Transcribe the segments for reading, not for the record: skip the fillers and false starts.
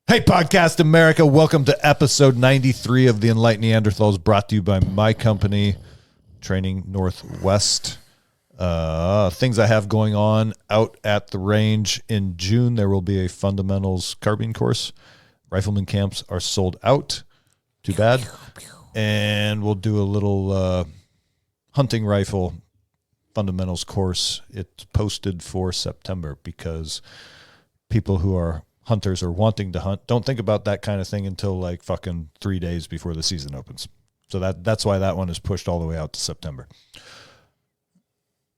Hey, Podcast America. Welcome to episode 93 of the Enlightened Neanderthals, brought to you by my company, Training Northwest. Things I have going on out at the range. In June, there will be a fundamentals carbine course. Rifleman camps are sold out. Too bad. And we'll do a little hunting rifle fundamentals course. It's posted for September because people who are hunters or wanting to hunt don't think about that kind of thing until like fucking 3 days before the season opens. So that's why that one is pushed all the way out to September.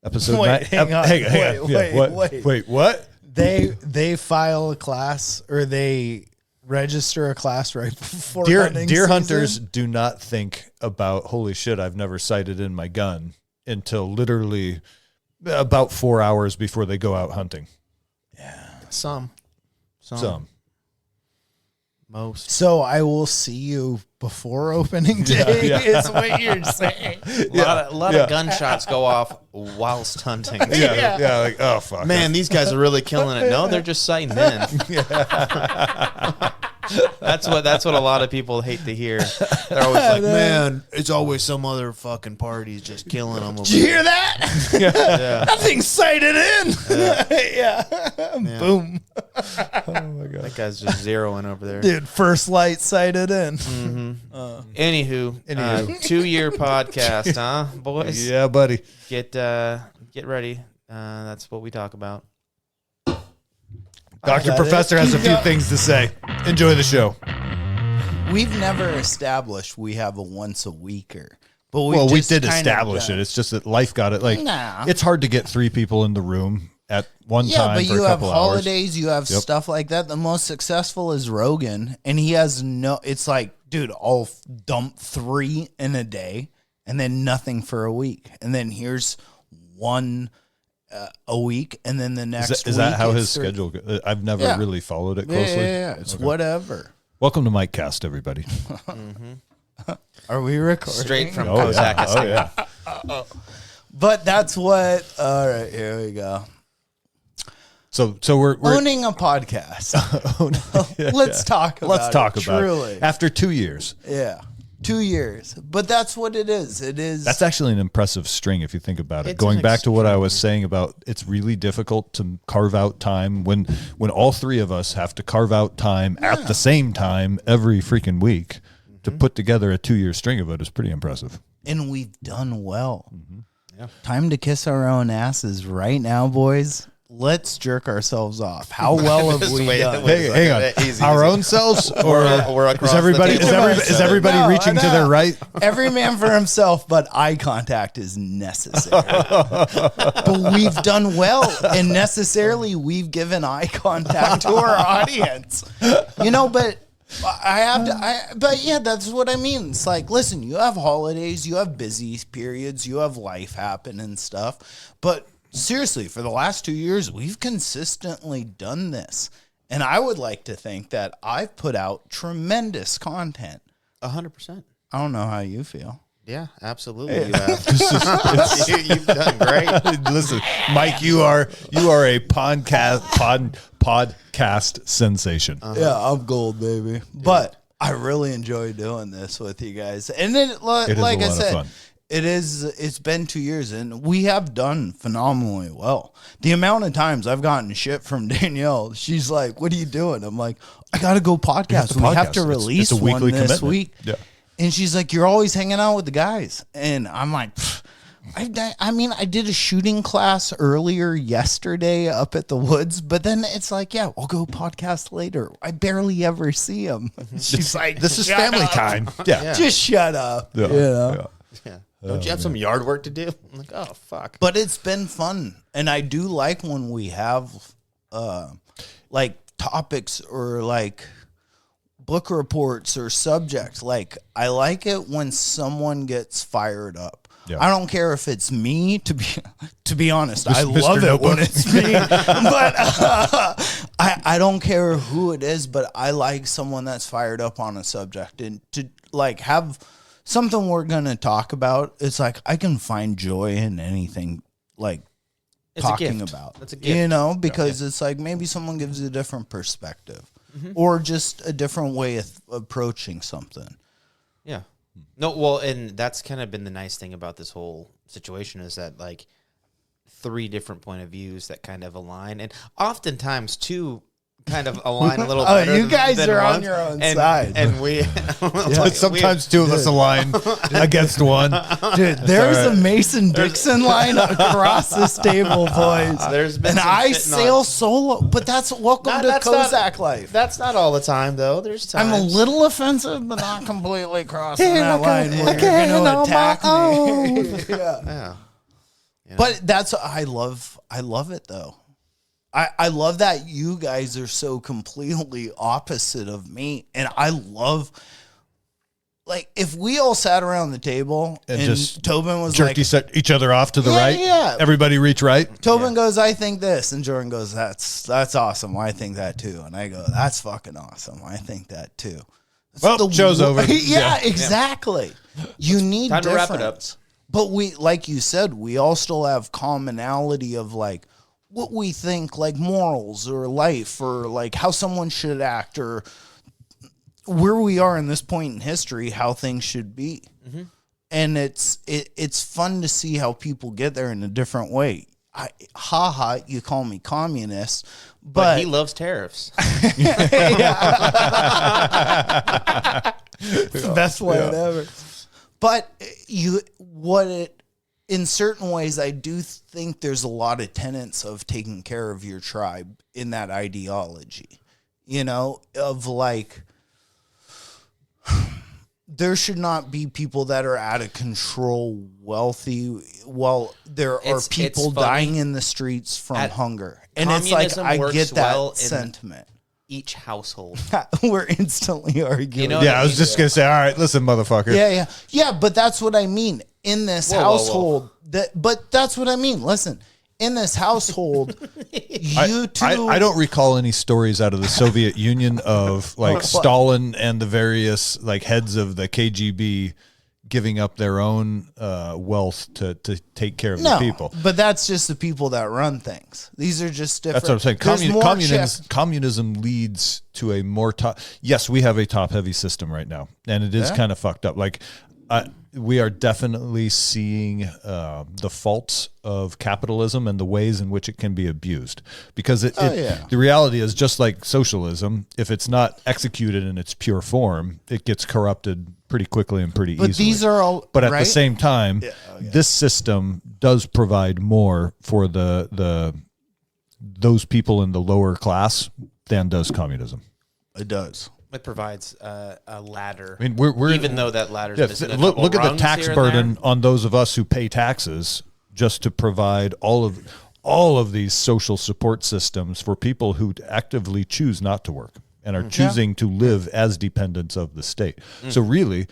Episode hang on. Wait, what? They file a class or they register a class right before deer hunters do not think about, holy shit, I've never sighted in my gun until literally about 4 hours before they go out hunting. Yeah. Some. Most. So I will see you before opening day is what you're saying. A lot of gunshots go off whilst hunting. Yeah, like, oh, fuck. Man, these guys are really killing it. No, they're just sighting in. That's what a lot of people hate to hear. They're always like, man, it's always some other fucking parties just killing them. Did you hear that? Yeah. That thing's sighted in. Yeah. Boom. Oh, my God. That guy's just zeroing over there. Dude, first light sighted in. Mm-hmm. Anywho, 2-year podcast, huh, boys? Yeah, buddy. Get ready. That's what we talk about. Dr. Professor has a few things to say. Enjoy the show. We've never established we have a once a weeker. But we did establish it. It's just that life got it. Like, It's hard to get 3 people in the room at one time. Yeah, but for you a have couple holidays, hours. you have stuff like that. The most successful is Rogan, and he has it's like, dude, I'll dump 3 in a day and then nothing for a week. And then here's one a week, and then the next week. Is that how his schedule goes? I've never really followed it closely. Yeah. It's whatever. Welcome to Mike Cast, everybody. Are we recording? Straight from Kazakhstan. Oh, yeah. But that's what. All right, here we go. So we're owning a podcast. Let's talk about it. After 2 years. Yeah. 2 years. But that's what it is. It is. That's actually an impressive string if you think about it. Going back to what I was saying about it's really difficult to carve out time when all 3 of us have to carve out time at the same time every freaking week to put together a 2-year string of it is pretty impressive. And we've done well. Yeah. Time to kiss our own asses right now, boys. Let's jerk ourselves off. How well have we done? Hang on. Easy. Our own selves, or across is everybody reaching to their right? Every man for himself, but eye contact is necessary. But we've done well, and necessarily we've given eye contact to our audience. But but yeah, that's what I mean. It's like, listen, you have holidays, you have busy periods, you have life happen and stuff, but seriously, for the last 2 years, we've consistently done this. And I would like to think that I've put out tremendous content. 100%. I don't know how you feel. Yeah, absolutely. You have. You've done great. Listen, Mike, you are a podcast sensation. Yeah, I'm gold, baby. But I really enjoy doing this with you guys. And then, like I said, it's been 2 years and we have done phenomenally well. The amount of times I've gotten shit from Danielle, she's like, what are you doing? I'm like, I got to go podcast. We have to release it's a weekly one this commitment. week. Yeah. And she's like, you're always hanging out with the guys. And I'm like, I did a shooting class earlier yesterday up at the woods, but then it's like, yeah, we'll go podcast later. I barely ever see them. She's like, this is family time. Yeah. Just shut up. Yeah. Don't you have some yard work to do? I'm like, oh, fuck. But it's been fun. And I do like when we have like topics or like book reports or subjects. Like, I like it when someone gets fired up. Yeah. I don't care if it's me, to be honest. I love it when it's me. But I don't care who it is, but I like someone that's fired up on a subject. And to like have something we're going to talk about, it's like I can find joy in anything like talking about. That's a gift. Because it's like maybe someone gives you a different perspective. or just a different way of approaching something. Yeah. No, well, and that's kind of been the nice thing about this whole situation is that like 3 different point of views that kind of align, and oftentimes 2 kind of align a little better. You guys than are one. on your own and, side. and we Sometimes 2 of us align against one. Dude, there's a Mason-Dixon line across this table, boys. There's been and some I shitting sail on- solo, but that's welcome to that's Kozak life. That's not all the time, though. There's times. I'm a little offensive, but not completely crossing that line where you're going to attack me. Yeah. But that's I love it though. I love that you guys are so completely opposite of me, and I love like if we all sat around the table and just Tobin was jerked like, each other off to the right. Yeah. Everybody reach right. Tobin goes, I think this, and Jordan goes, that's awesome. I think that too, and I go, that's fucking awesome. I think that too. Well, show's over. Yeah, exactly. You need Time to wrap it difference. But we, like you said, we all still have commonality of like what we think, like morals or life or like how someone should act or where we are in this point in history, how things should be. Mm-hmm. And it's fun to see how people get there in a different way. You call me communist, but he loves tariffs. Best way ever. But in certain ways, I do think there's a lot of tenets of taking care of your tribe in that ideology, of like, there should not be people that are out of control wealthy while there are people dying in the streets from hunger. And it's like, I get that sentiment. Each household. We're instantly arguing. I was just going to say, all right, listen, motherfucker. Yeah, but that's what I mean. In this household, but that's what I mean. Listen, in this household, I don't recall any stories out of the Soviet Union of like Stalin and the various like heads of the KGB giving up their own wealth to take care of the people. But that's just the people that run things. These are just different. That's what I'm saying. Communism leads to a more top. Yes, we have a top-heavy system right now, and it is kind of fucked up. Like, we are definitely seeing the faults of capitalism and the ways in which it can be abused. Because the reality is, just like socialism, if it's not executed in its pure form, it gets corrupted pretty quickly and pretty easily. These are all. But at the same time, this system does provide more for those people in the lower class than does communism. It does. It provides a ladder. I mean, we're even though that ladder's missing look at the tax burden on those of us who pay taxes just to provide all of these social support systems for people who actively choose not to work and are choosing to live as dependents of the state. So really,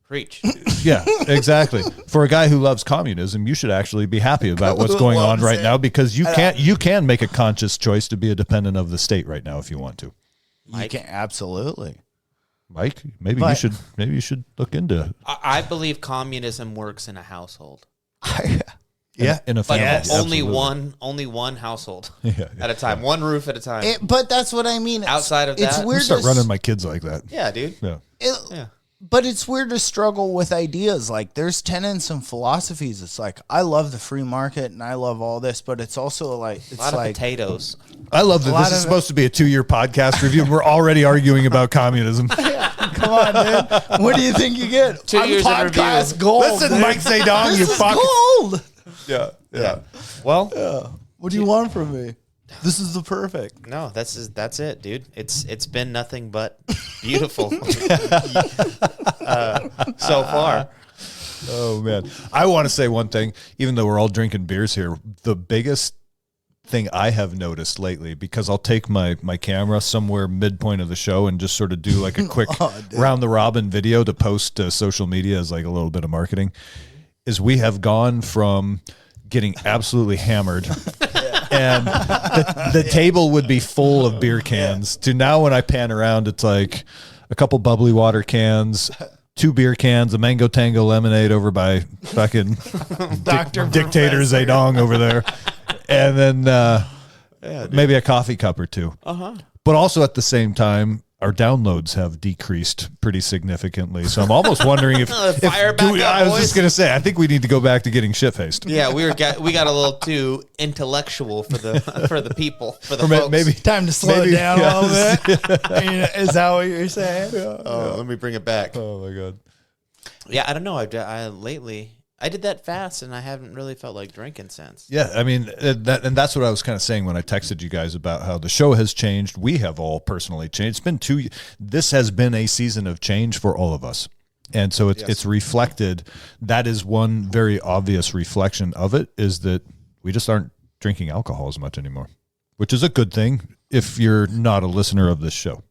preach. Yeah, exactly. For a guy who loves communism, you should actually be happy about what's going on right now, because you can make a conscious choice to be a dependent of the state right now if you want to. Mike? You can, absolutely. Mike, maybe you should look into. I believe communism works in a household. In a family, only one household at a time, one roof at a time. But that's what I mean. Outside of that, it's weird. I'm start running my kids like that. Yeah, dude. Yeah. But it's weird to struggle with ideas. Like, there's tenets and philosophies. It's like, I love the free market and I love all this, but it's also like, it's a lot like of potatoes. I love that this is supposed to be a 2-year podcast review, and we're already arguing about communism. Come on, dude. What do you think you get? 2 years in review. Gold. Listen, dude. Mike Zedong, you fuck. Gold. Yeah. Well, what do you want from me? This is the perfect. No, that's it, dude. It's been nothing but beautiful so far. Oh man, I want to say one thing. Even though we're all drinking beers here, the biggest thing I have noticed lately, because I'll take my camera somewhere midpoint of the show and just sort of do like a quick round the robin video to post to social media as like a little bit of marketing, is we have gone from getting absolutely hammered and the table would be full of beer cans to now when I pan around, it's like a couple bubbly water cans, 2 beer cans, a mango tango lemonade over by fucking Dictator Zedong over there, and then maybe a coffee cup or 2. But also at the same time, our downloads have decreased pretty significantly. So I'm almost wondering if Fire back up, I was boys. just going to say, I think we need to go back to getting shit-faced. Yeah, we got a little too intellectual for the people, for the Or folks. maybe Time to slow it down a little bit. Is that what you're saying? Let me bring it back. Oh my God. Yeah, I don't know. I lately I did that fast, and I haven't really felt like drinking since. Yeah, I mean, that's what I was kind of saying when I texted you guys about how the show has changed. We have all personally changed. It's been this has been a season of change for all of us. And so it's reflected. That is one very obvious reflection of it, is that we just aren't drinking alcohol as much anymore, which is a good thing if you're not a listener of this show.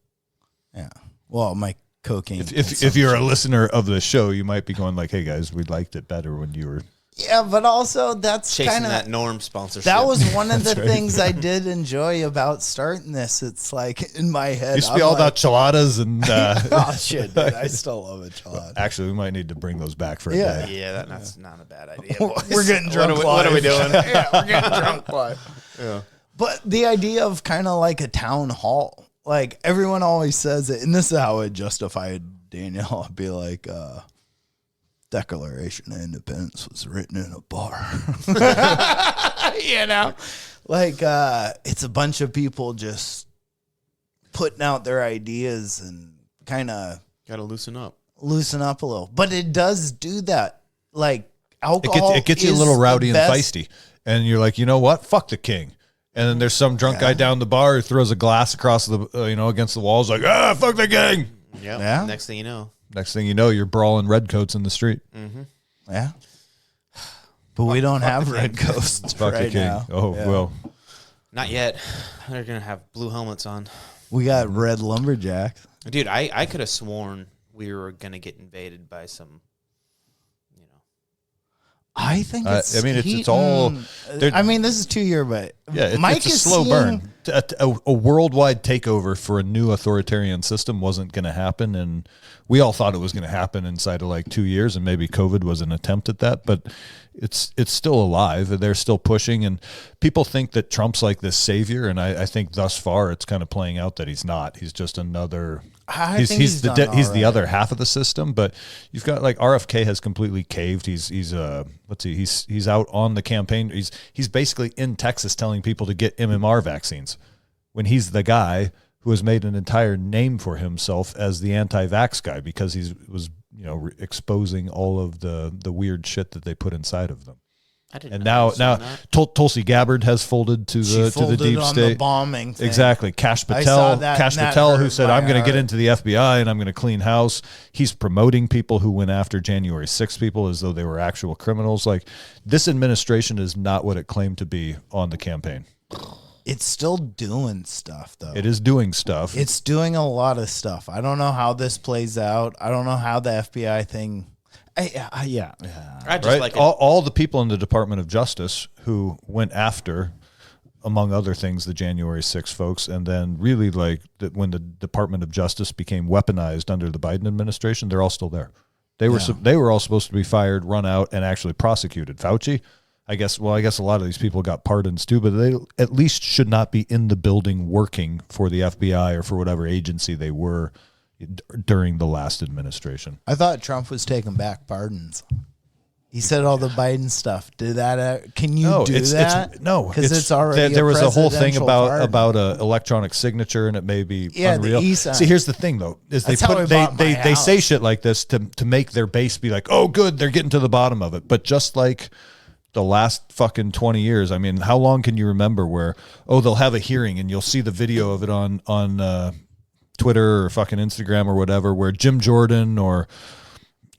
Yeah. Well, my cocaine. If you're a listener of the show, you might be going like, hey guys, we liked it better when you were. Yeah, but also that's Chasing kind of that Norm sponsorship. that was one of the things I did enjoy about starting this. It's like in my head, Used to be all about chiladas and. Oh shit, dude, I still love a chelada. Actually, we might need to bring those back for a Yeah. day. Yeah, that's not a bad idea. We're getting drunk. What are we doing? Yeah, we're getting drunk live. Yeah. But the idea of kind of like a town hall, like everyone always says it, and this is how I justified Daniel. I'll be like, Declaration of Independence was written in a bar. You know? Like, it's a bunch of people just putting out their ideas and kind of Got to loosen up. a little. But it does do that. Like, alcohol It gets you a is little the rowdy and best- feisty. And you're like, you know what? Fuck the king. And then there's some drunk guy down the bar who throws a glass across the, against the walls like, fuck the king. Yep. Yeah. Next thing you know. Next thing you know, you're brawling redcoats in the street. Yeah. But we don't have red ghosts Fuck the right king. now. Oh, Yeah. well. Not yet. They're going to have blue helmets on. We got red lumberjacks. Dude, I could have sworn we were going to get invaded by some, I think it's. I mean, it's all- I mean, this is 2 year, but Yeah, Mike it's a is slow seeing- burn. A worldwide takeover for a new authoritarian system wasn't going to happen, and we all thought it was going to happen inside of like 2 years, and maybe COVID was an attempt at that, but it's still alive. They're still pushing, and people think that Trump's like this savior, and I think thus far it's kind of playing out that he's not. He's just another. I think he's done all he's the right. other half of the system, but you've got like RFK has completely caved. He's out on the campaign. He's basically in Texas telling people to get MMR vaccines when he's the guy who has made an entire name for himself as the anti-vax guy because he was exposing all of the weird shit that they put inside of them. I didn't And know now Tulsi Gabbard has folded to She the folded deep on state. the bombing thing. Exactly. Cash I saw Patel, that, Cash and that Patel, who hurt said, my I'm going to get heart." into the FBI and I'm going to clean house. He's promoting people who went after January 6 people as though they were actual criminals. Like, this administration is not what it claimed to be on the campaign. It's still doing stuff, though. It is doing stuff. It's doing a lot of stuff. I don't know how this plays out. I don't know how the FBI thing. Yeah. I just right? like all the people in the Department of Justice who went after, among other things, the January 6 folks, and then really like when the Department of Justice became weaponized under the Biden administration, they're all still there. They were all supposed to be fired, run out, and actually prosecuted. Fauci, I guess a lot of these people got pardons too, but they at least should not be in the building working for the FBI or for whatever agency they were during the last administration. I thought Trump was taking back pardons. He said all the Biden stuff. Did that? Can you do that? No, because it's already. There was a whole thing presidential about pardon. a electronic signature, and it may be Yeah, the unreal. e-sign. See, here's the thing, though, is That's how I bought my they say house. shit like this to make their base be like, oh, good, they're getting to the bottom of it. But just like the last fucking 20 years, I mean, how long can you remember where they'll have a hearing and you'll see the video of it on Twitter or fucking Instagram or whatever, where Jim Jordan or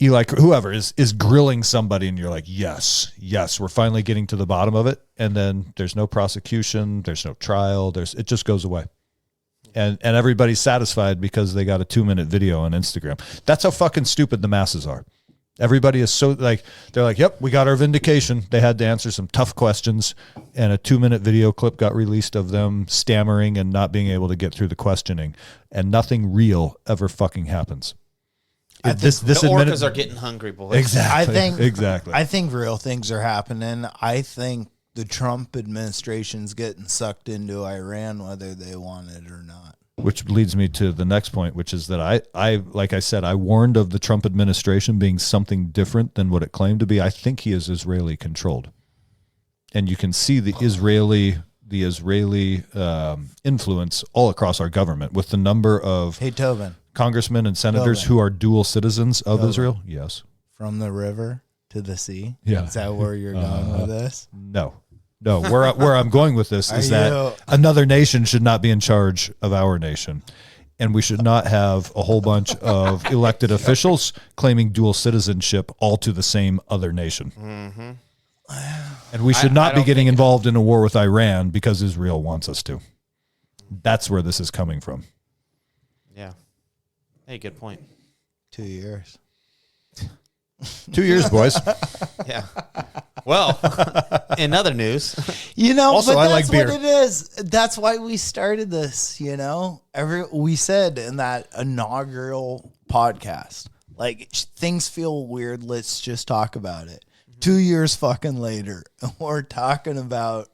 Eli, whoever is grilling somebody, and you're like, yes, we're finally getting to the bottom of it. And then there's no prosecution, there's no trial, it just goes away. And everybody's satisfied because they got a 2-minute video on Instagram. That's how fucking stupid the masses are. Everybody is so like, they're like, yep, we got our vindication. They had to answer some tough questions, and a 2-minute video clip got released of them stammering and not being able to get through the questioning, and nothing real ever fucking happens. the orcas are getting hungry, boys. Exactly. I think real things are happening. I think the Trump administration's getting sucked into Iran, whether they want it or not. Which leads me to the next point, which is that I like I said, I warned of the Trump administration being something different than what it claimed to be. I think he is Israeli controlled, and you can see the Israeli influence all across our government with the number of Hey, Tobin, congressmen and senators Tobin. who are dual citizens of Tobin. Israel. Yes. from the river to the sea. Yeah. Is that where you're going with this? No. Where I'm going with this is Are that you- another nation should not be in charge of our nation. And we should not have a whole bunch of elected officials claiming dual citizenship all to the same other nation. And we should I not be don't getting think- involved in a war with Iran because Israel wants us to. That's where this is coming from. Yeah. Hey, good point. 2 years. 2 years, boys. Yeah. Well, in other news, You know, Also, but I that's like beer. what it is. That's why we started this, you know? We said in that inaugural podcast, like, things feel weird. Let's just talk about it. 2 years fucking later, we're talking about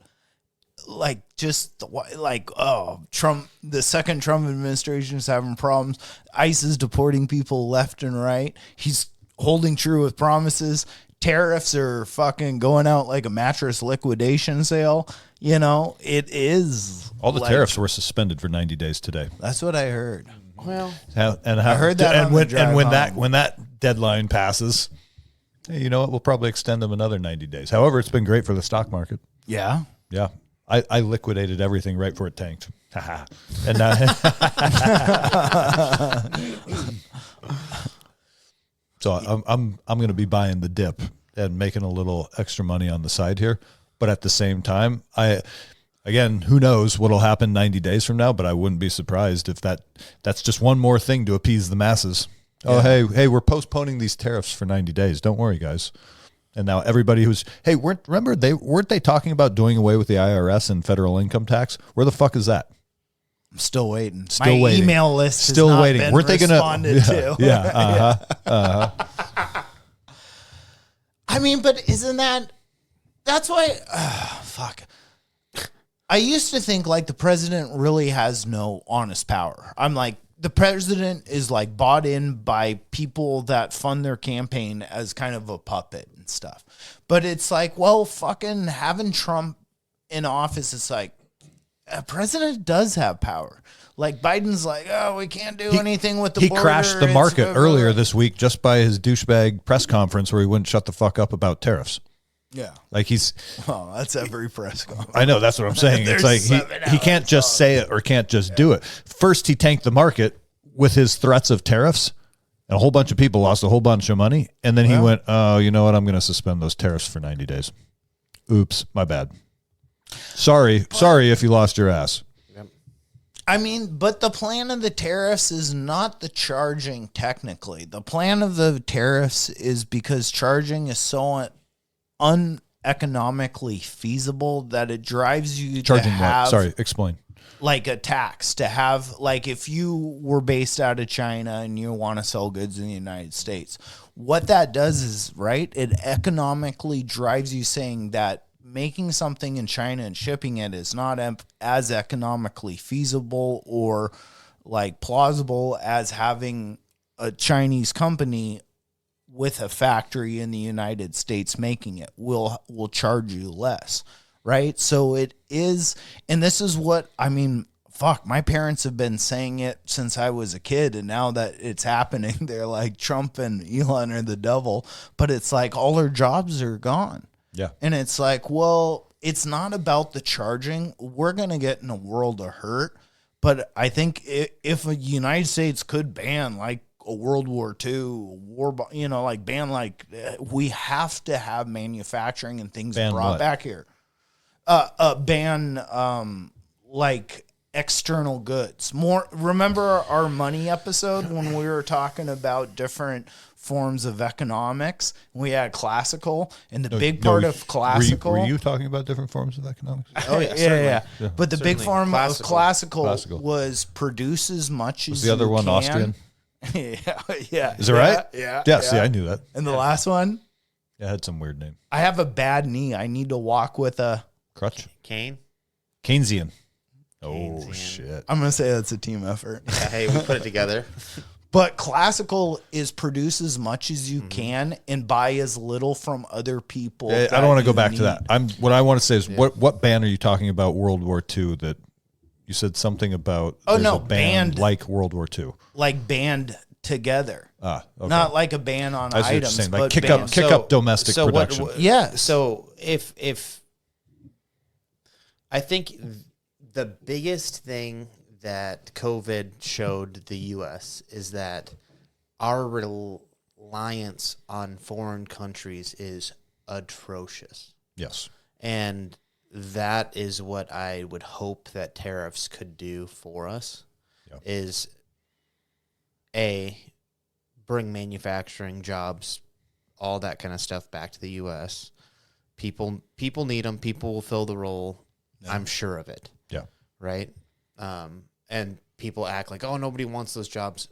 like just like, oh, Trump, the second Trump administration is having problems. ICE is deporting people left and right. He's holding true with promises. Tariffs are fucking going out like a mattress liquidation sale. You know, it is. All the like- tariffs were suspended for 90 days today. That's what I heard. well, I heard that on the drive home. when that deadline passes, hey, you know what? We'll probably extend them another 90 days. However, it's been great for the stock market. Yeah. Yeah. I liquidated everything right before it tanked. Haha. And now so I'm going to be buying the dip and making a little extra money on the side here, but at the same time, again, who knows what'll happen 90 days from now, but I wouldn't be surprised if that's just one more thing to appease the masses. Oh, hey, we're postponing these tariffs for 90 days. Don't worry, guys. And now everybody weren't they talking about doing away with the IRS and federal income tax? Where the fuck is that? I'm still waiting. Still My waiting. email list Still has not waiting. been Weren't they gonna responded to. Yeah. I mean, but isn't that's why, fuck. I used to think like the president really has no honest power. I'm like, the president is like bought in by people that fund their campaign as kind of a puppet and stuff. But it's like, well, fucking having Trump in office, it's like, a president does have power. Like Biden's like, oh, we can't do anything with the border. He crashed the It's market blah, blah, earlier blah. this week just by his douchebag press conference where he wouldn't shut the fuck up about tariffs. Yeah. Like he's, Oh, that's every press conference. I know, that's what I'm saying. It's There's like 7 he can't hours just say it or can't just do it. First, he tanked the market with his threats of tariffs, and a whole bunch of people lost a whole bunch of money. And then he went, oh, you know what? I'm going to suspend those tariffs for 90 days. Oops, my bad. Sorry if you lost your ass. I mean, but the plan of the tariffs is not the charging technically. The plan of the tariffs is because charging is so uneconomically feasible that it drives you Charging to have what? Sorry, explain. like a tax to have, like if you were based out of China and you want to sell goods in the United States, what that does is, right, it economically drives you saying that making something in China and shipping it is not as economically feasible or like plausible as having a Chinese company with a factory in the United States making it will charge you less, right? So it is, and this is what, I mean, fuck, my parents have been saying it since I was a kid, and now that it's happening, they're like, Trump and Elon are the devil, but it's like all our jobs are gone. Yeah. And it's like, well, it's not about the charging. We're going to get in a world of hurt. But I think if the United States could ban like a World War II, like ban, like we have to have manufacturing and things Ban brought what? back here. Ban like external goods. More. Remember our money episode when we were talking about different forms of economics? We had classical, and the big part of classical. Were you talking about different forms of economics? Oh yeah. But the big Certainly. form of Classical. classical was produce as much as Was the other you one can. Austrian? yeah. Is it right? Yeah. See, I knew that. And the last one, Yeah, it had some weird name. I have a bad knee. I need to walk with a. Crutch? Kane. Keynesian. Oh, Keynesian. shit. I'm gonna say that's a team effort. Yeah, hey, we put it together. But classical is produce as much as you can and buy as little from other people. I don't want to go back to that. What I want to say is what band are you talking about World War II that you said something about there's a band like World War II. Like band together. Okay. Not like a ban on I see what you're items, saying, but like kick band. up domestic production. Yeah. So if I think the biggest thing that COVID showed the U.S. is that our reliance on foreign countries is atrocious. Yes. And that is what I would hope that tariffs could do for us is bring manufacturing jobs, all that kind of stuff back to the U.S. People need them. People will fill the role. Yeah. I'm sure of it. Yeah. Right. And people act like, oh, nobody wants those jobs.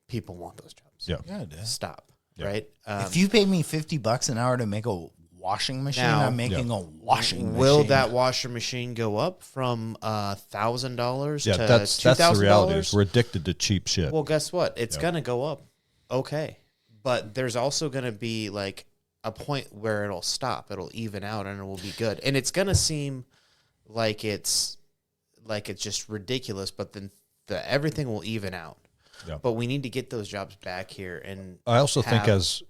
People want those jobs. Yeah. Stop. Yeah. Right. If you pay me $50 an hour to make a washing machine, now, I'm making a washing machine. Will that washing machine go up from $1,000 to that's $2,000? the reality. Is we're addicted to cheap shit. Well, guess what? It's gonna go up. Okay, but there's also gonna be like a point where it'll stop. It'll even out, and it will be good. And it's gonna seem like it's just ridiculous, but then everything will even out. Yeah. But we need to get those jobs back here. And I also think as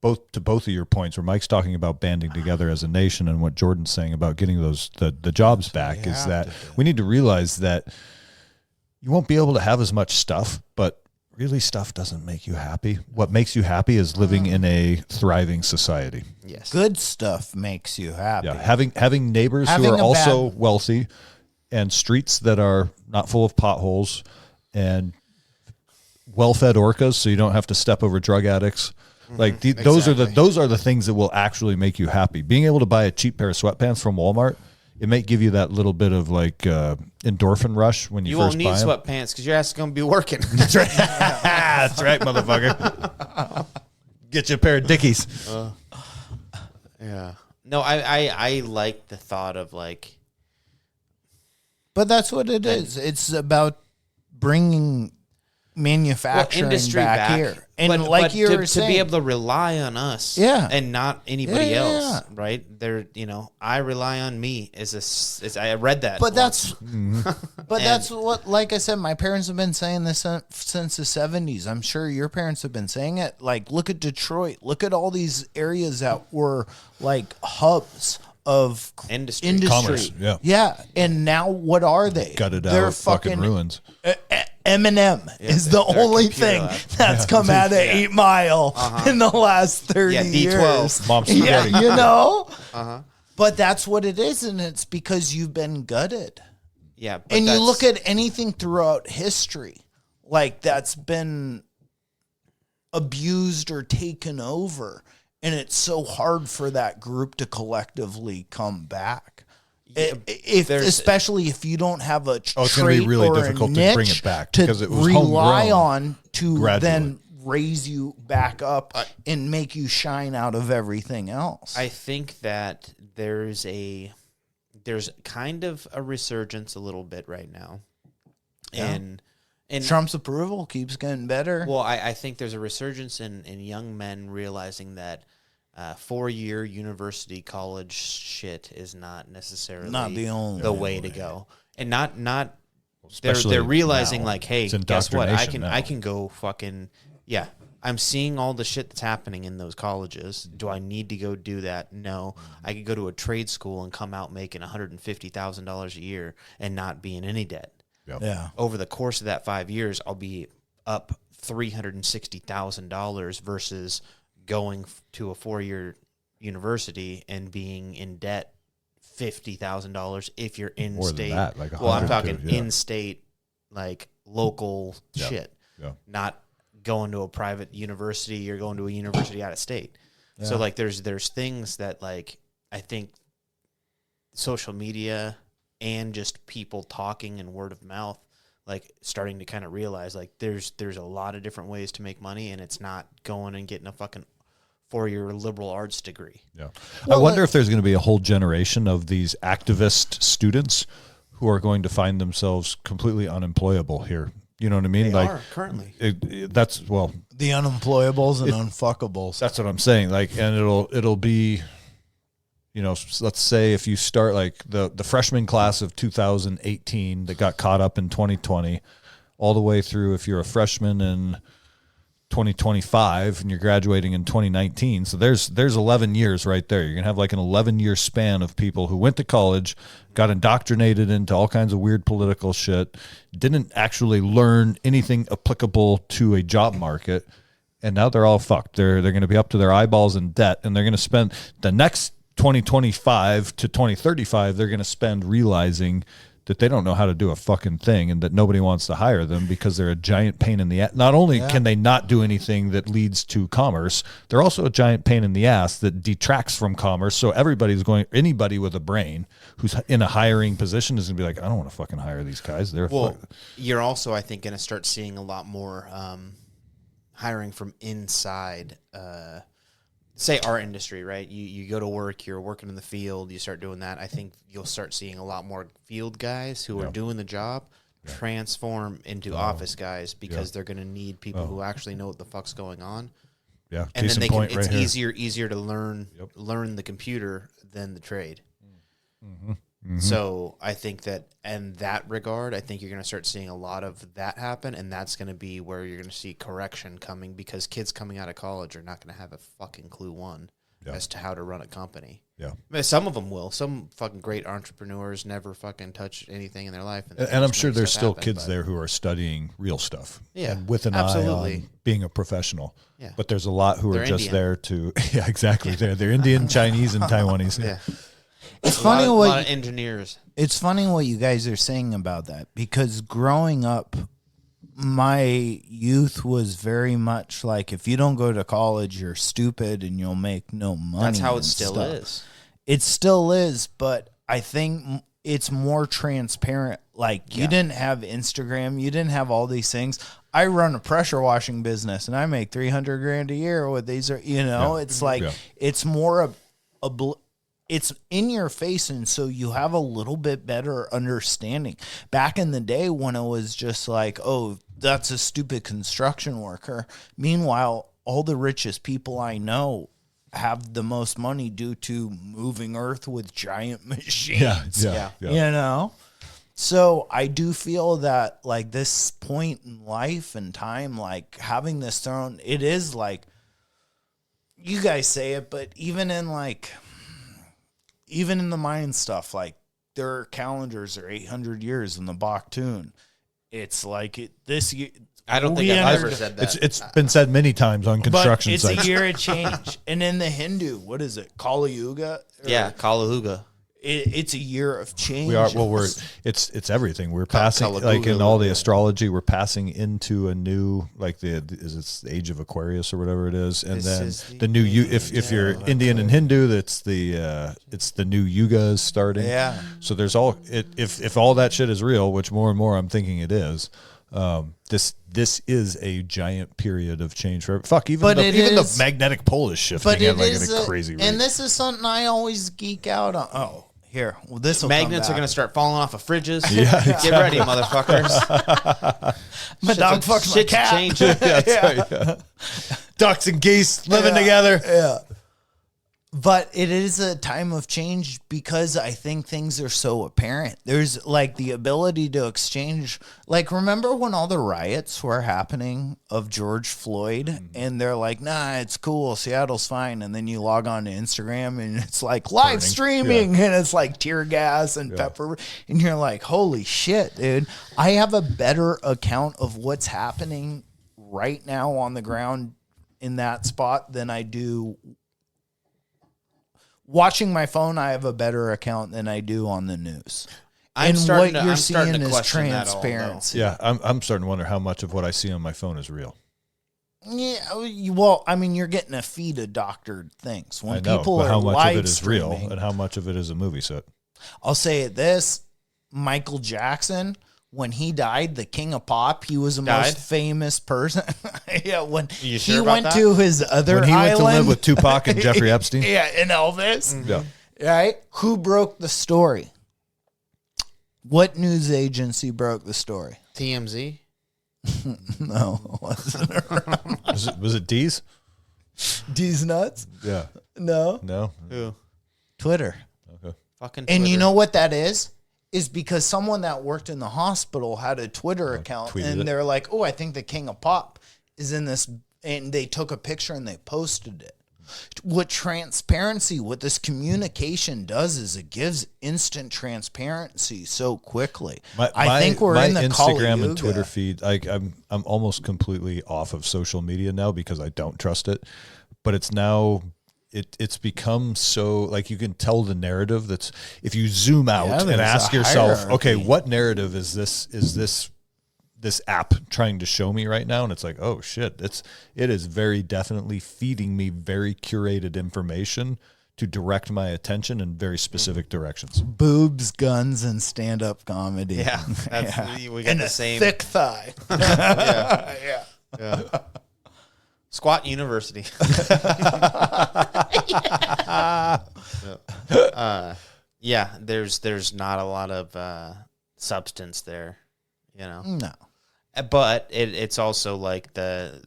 both of your points, where Mike's talking about banding together as a nation, and what Jordan's saying about getting the jobs back, is that we need to realize that you won't be able to have as much stuff, but really stuff doesn't make you happy. What makes you happy is living in a thriving society. Yes. Good stuff makes you happy. Yeah. Having neighbors who are also wealthy, and streets that are not full of potholes, and well-fed orcas, so you don't have to step over drug addicts. Like those are the things that will actually make you happy. Being able to buy a cheap pair of sweatpants from Walmart, it may give you that little bit of like endorphin rush when you first buy them. You won't need sweatpants because your ass is going to be working. That's right. That's right, motherfucker. Get you a pair of Dickies. Yeah. No, I like the thought of like. But that's what it is. It's about bringing manufacturing back here. And but you were saying, to be able to rely on us and not anybody else, right? I rely on me I read that. But that's that's what, like I said, my parents have been saying this since the 70s. I'm sure your parents have been saying it. Like, look at Detroit. Look at all these areas that were like hubs of industry. Commerce, yeah. And now what are they? Gutted out fucking ruins. M&M is the only thing that's come out of 8 Mile in the last 30 years. Mom's spaghetti. Yeah, you know? But that's what it is, and it's because you've been gutted. Yeah. And you look at anything throughout history, like that's been abused or taken over, and it's so hard for that group to collectively come back. Especially if you don't have a trait it's going to be really or difficult a niche to bring it back to because it was rely on to gradually. Then raise you back up and make you shine out of everything else. I think that there's kind of a resurgence a little bit right now, and Trump's approval keeps getting better. Well, I think there's a resurgence in young men realizing that 4-year university college shit is not necessarily the way to go, and not they're realizing now, like, hey, guess what? I can go fucking I'm seeing all the shit that's happening in those colleges. Do I need to go do that? No. I could go to a trade school and come out making $150,000 a year and not be in any debt. Yep. Yeah. Over the course of that 5 years, I'll be up $360,000 versus going to a 4-year university and being in debt $50,000 if you're in more state. Than that, like I'm talking in state, like local shit, not going to a private university. You're going to a university out of state. Yeah. So like, there's things that like I think social media and just people talking and word of mouth, like starting to kind of realize like there's a lot of different ways to make money, and it's not going and getting a fucking 4-year liberal arts degree. Yeah. Well, I wonder if there's going to be a whole generation of these activist students who are going to find themselves completely unemployable here. You know what I mean? They are currently. That's The unemployables and unfuckables. that's what I'm saying. Like, and it'll be, you know, let's say if you start like the freshman class of 2018 that got caught up in 2020, all the way through if you're a freshman in 2025 and you're graduating in 2019. So there's 11 years right there. You're going to have like an 11-year span of people who went to college, got indoctrinated into all kinds of weird political shit, didn't actually learn anything applicable to a job market, and now they're all fucked. They're going to be up to their eyeballs in debt, and they're going to spend the next 2025 to 2035, they're going to spend realizing that they don't know how to do a fucking thing and that nobody wants to hire them because they're a giant pain in the ass. Not only can they not do anything that leads to commerce, they're also a giant pain in the ass that detracts from commerce. So anybody with a brain who's in a hiring position is going to be like, I don't want to fucking hire these guys. You're also, I think, going to start seeing a lot more hiring from inside say our industry, right? You go to work, you're working in the field, you start doing that. I think you'll start seeing a lot more field guys who are doing the job transform into office guys because they're going to need people who actually know what the fuck's going on. Yeah, and then it's easier to learn the computer than the trade. Mm-hmm. Mm-hmm. So I think that in that regard, I think you're going to start seeing a lot of that happen, and that's going to be where you're going to see correction coming because kids coming out of college are not going to have a fucking clue as to how to run a company. Yeah, I mean, some of them will. Some fucking great entrepreneurs never fucking touch anything in their life, and I'm sure there's still kids there who are studying real stuff. Yeah, and with an eye on being a professional. Yeah, but there's a lot who are just Indian. there to. Yeah, exactly. They're Indian, Chinese, and Taiwanese. Yeah. It's funny a lot of engineers. It's funny what you guys are saying about that because growing up, my youth was very much like if you don't go to college, you're stupid and you'll make no money. That's how it still is. It still is, but I think it's more transparent. Like you didn't have Instagram, you didn't have all these things. I run a pressure washing business and I make $300,000 a year with these. It's like it's more it's in your face, and so you have a little bit better understanding. Back in the day when it was just like, oh, that's a stupid construction worker. Meanwhile, all the richest people I know have the most money due to moving earth with giant machines. Yeah. You know? So I do feel that like this point in life and time, like having this thrown, it is like, you guys say it, but even in the Mayan stuff, like their calendars are 800 years in the Baktun. It's like this year. I don't think I've ever said that. It's been said many times on construction sites. It's a year of change. And in the Hindu, what is it? Kali Yuga? Yeah, Kali Yuga. It's a year of change. It's everything. We're passing like in all the astrology. We're passing into a new it's the age of Aquarius or whatever it is, and then the new if you're Indian and Hindu, it's the new yuga is starting. Yeah. So there's if all that shit is real, which more and more I'm thinking it is. This is a giant period of change for even the magnetic pole is shifting at like a crazy rate. And this is something I always geek out on. Oh, here. Well, this magnets are going to start falling off of fridges. Yeah, exactly. Get ready, motherfuckers. My dog fucks my cat. Change. That's right. Ducks and geese living together. Yeah. But it is a time of change because I think things are so apparent. There's like the ability to exchange. Like, remember when all the riots were happening of George Floyd and they're like, nah, it's cool. Seattle's fine. And then you log on to Instagram and it's like live streaming and it's like tear gas and pepper. And you're like, holy shit, dude. I have a better account of what's happening right now on the ground in that spot than I do watching my phone. I have a better account than I do on the news. I'm starting to question transparency. Yeah, I'm starting to wonder how much of what I see on my phone is real. Yeah, well, I mean, you're getting a feed of doctored things. When people are how much live of it is real streaming, and how much of it is a movie set. I'll say it this: Michael Jackson, when he died, the king of pop, he was the most famous person. Yeah, when he went to his other when he island, went to live with Tupac and Jeffrey Epstein. Yeah, and Elvis. Yeah. Right? Who broke the story? What news agency broke the story? TMZ. No, it wasn't. Was it D's? D's nuts? Yeah. No. No. Who? Twitter. Okay. Fucking. And you Twitter. know what that is? Is because someone that worked in the hospital had a Twitter account, tweeted and it. they're like, "Oh, I think the King of Pop is in this," and they took a picture and they posted it. What this communication does is it gives instant transparency so quickly. I think we're in the Instagram and Twitter feed. I'm almost completely off of social media now because I don't trust it. But it's now it's become so like you can tell the narrative that's if you zoom out and ask yourself, hierarchy. okay, what narrative is this app trying to show me right now? And it's like, oh shit, it is very definitely feeding me very curated information to direct my attention in very specific directions. Boobs, guns, and stand-up comedy. Yeah, that's, we got And the a same. thick thigh. Yeah. Squat University. Yeah, there's not a lot of substance there, you know. No. But it's also like the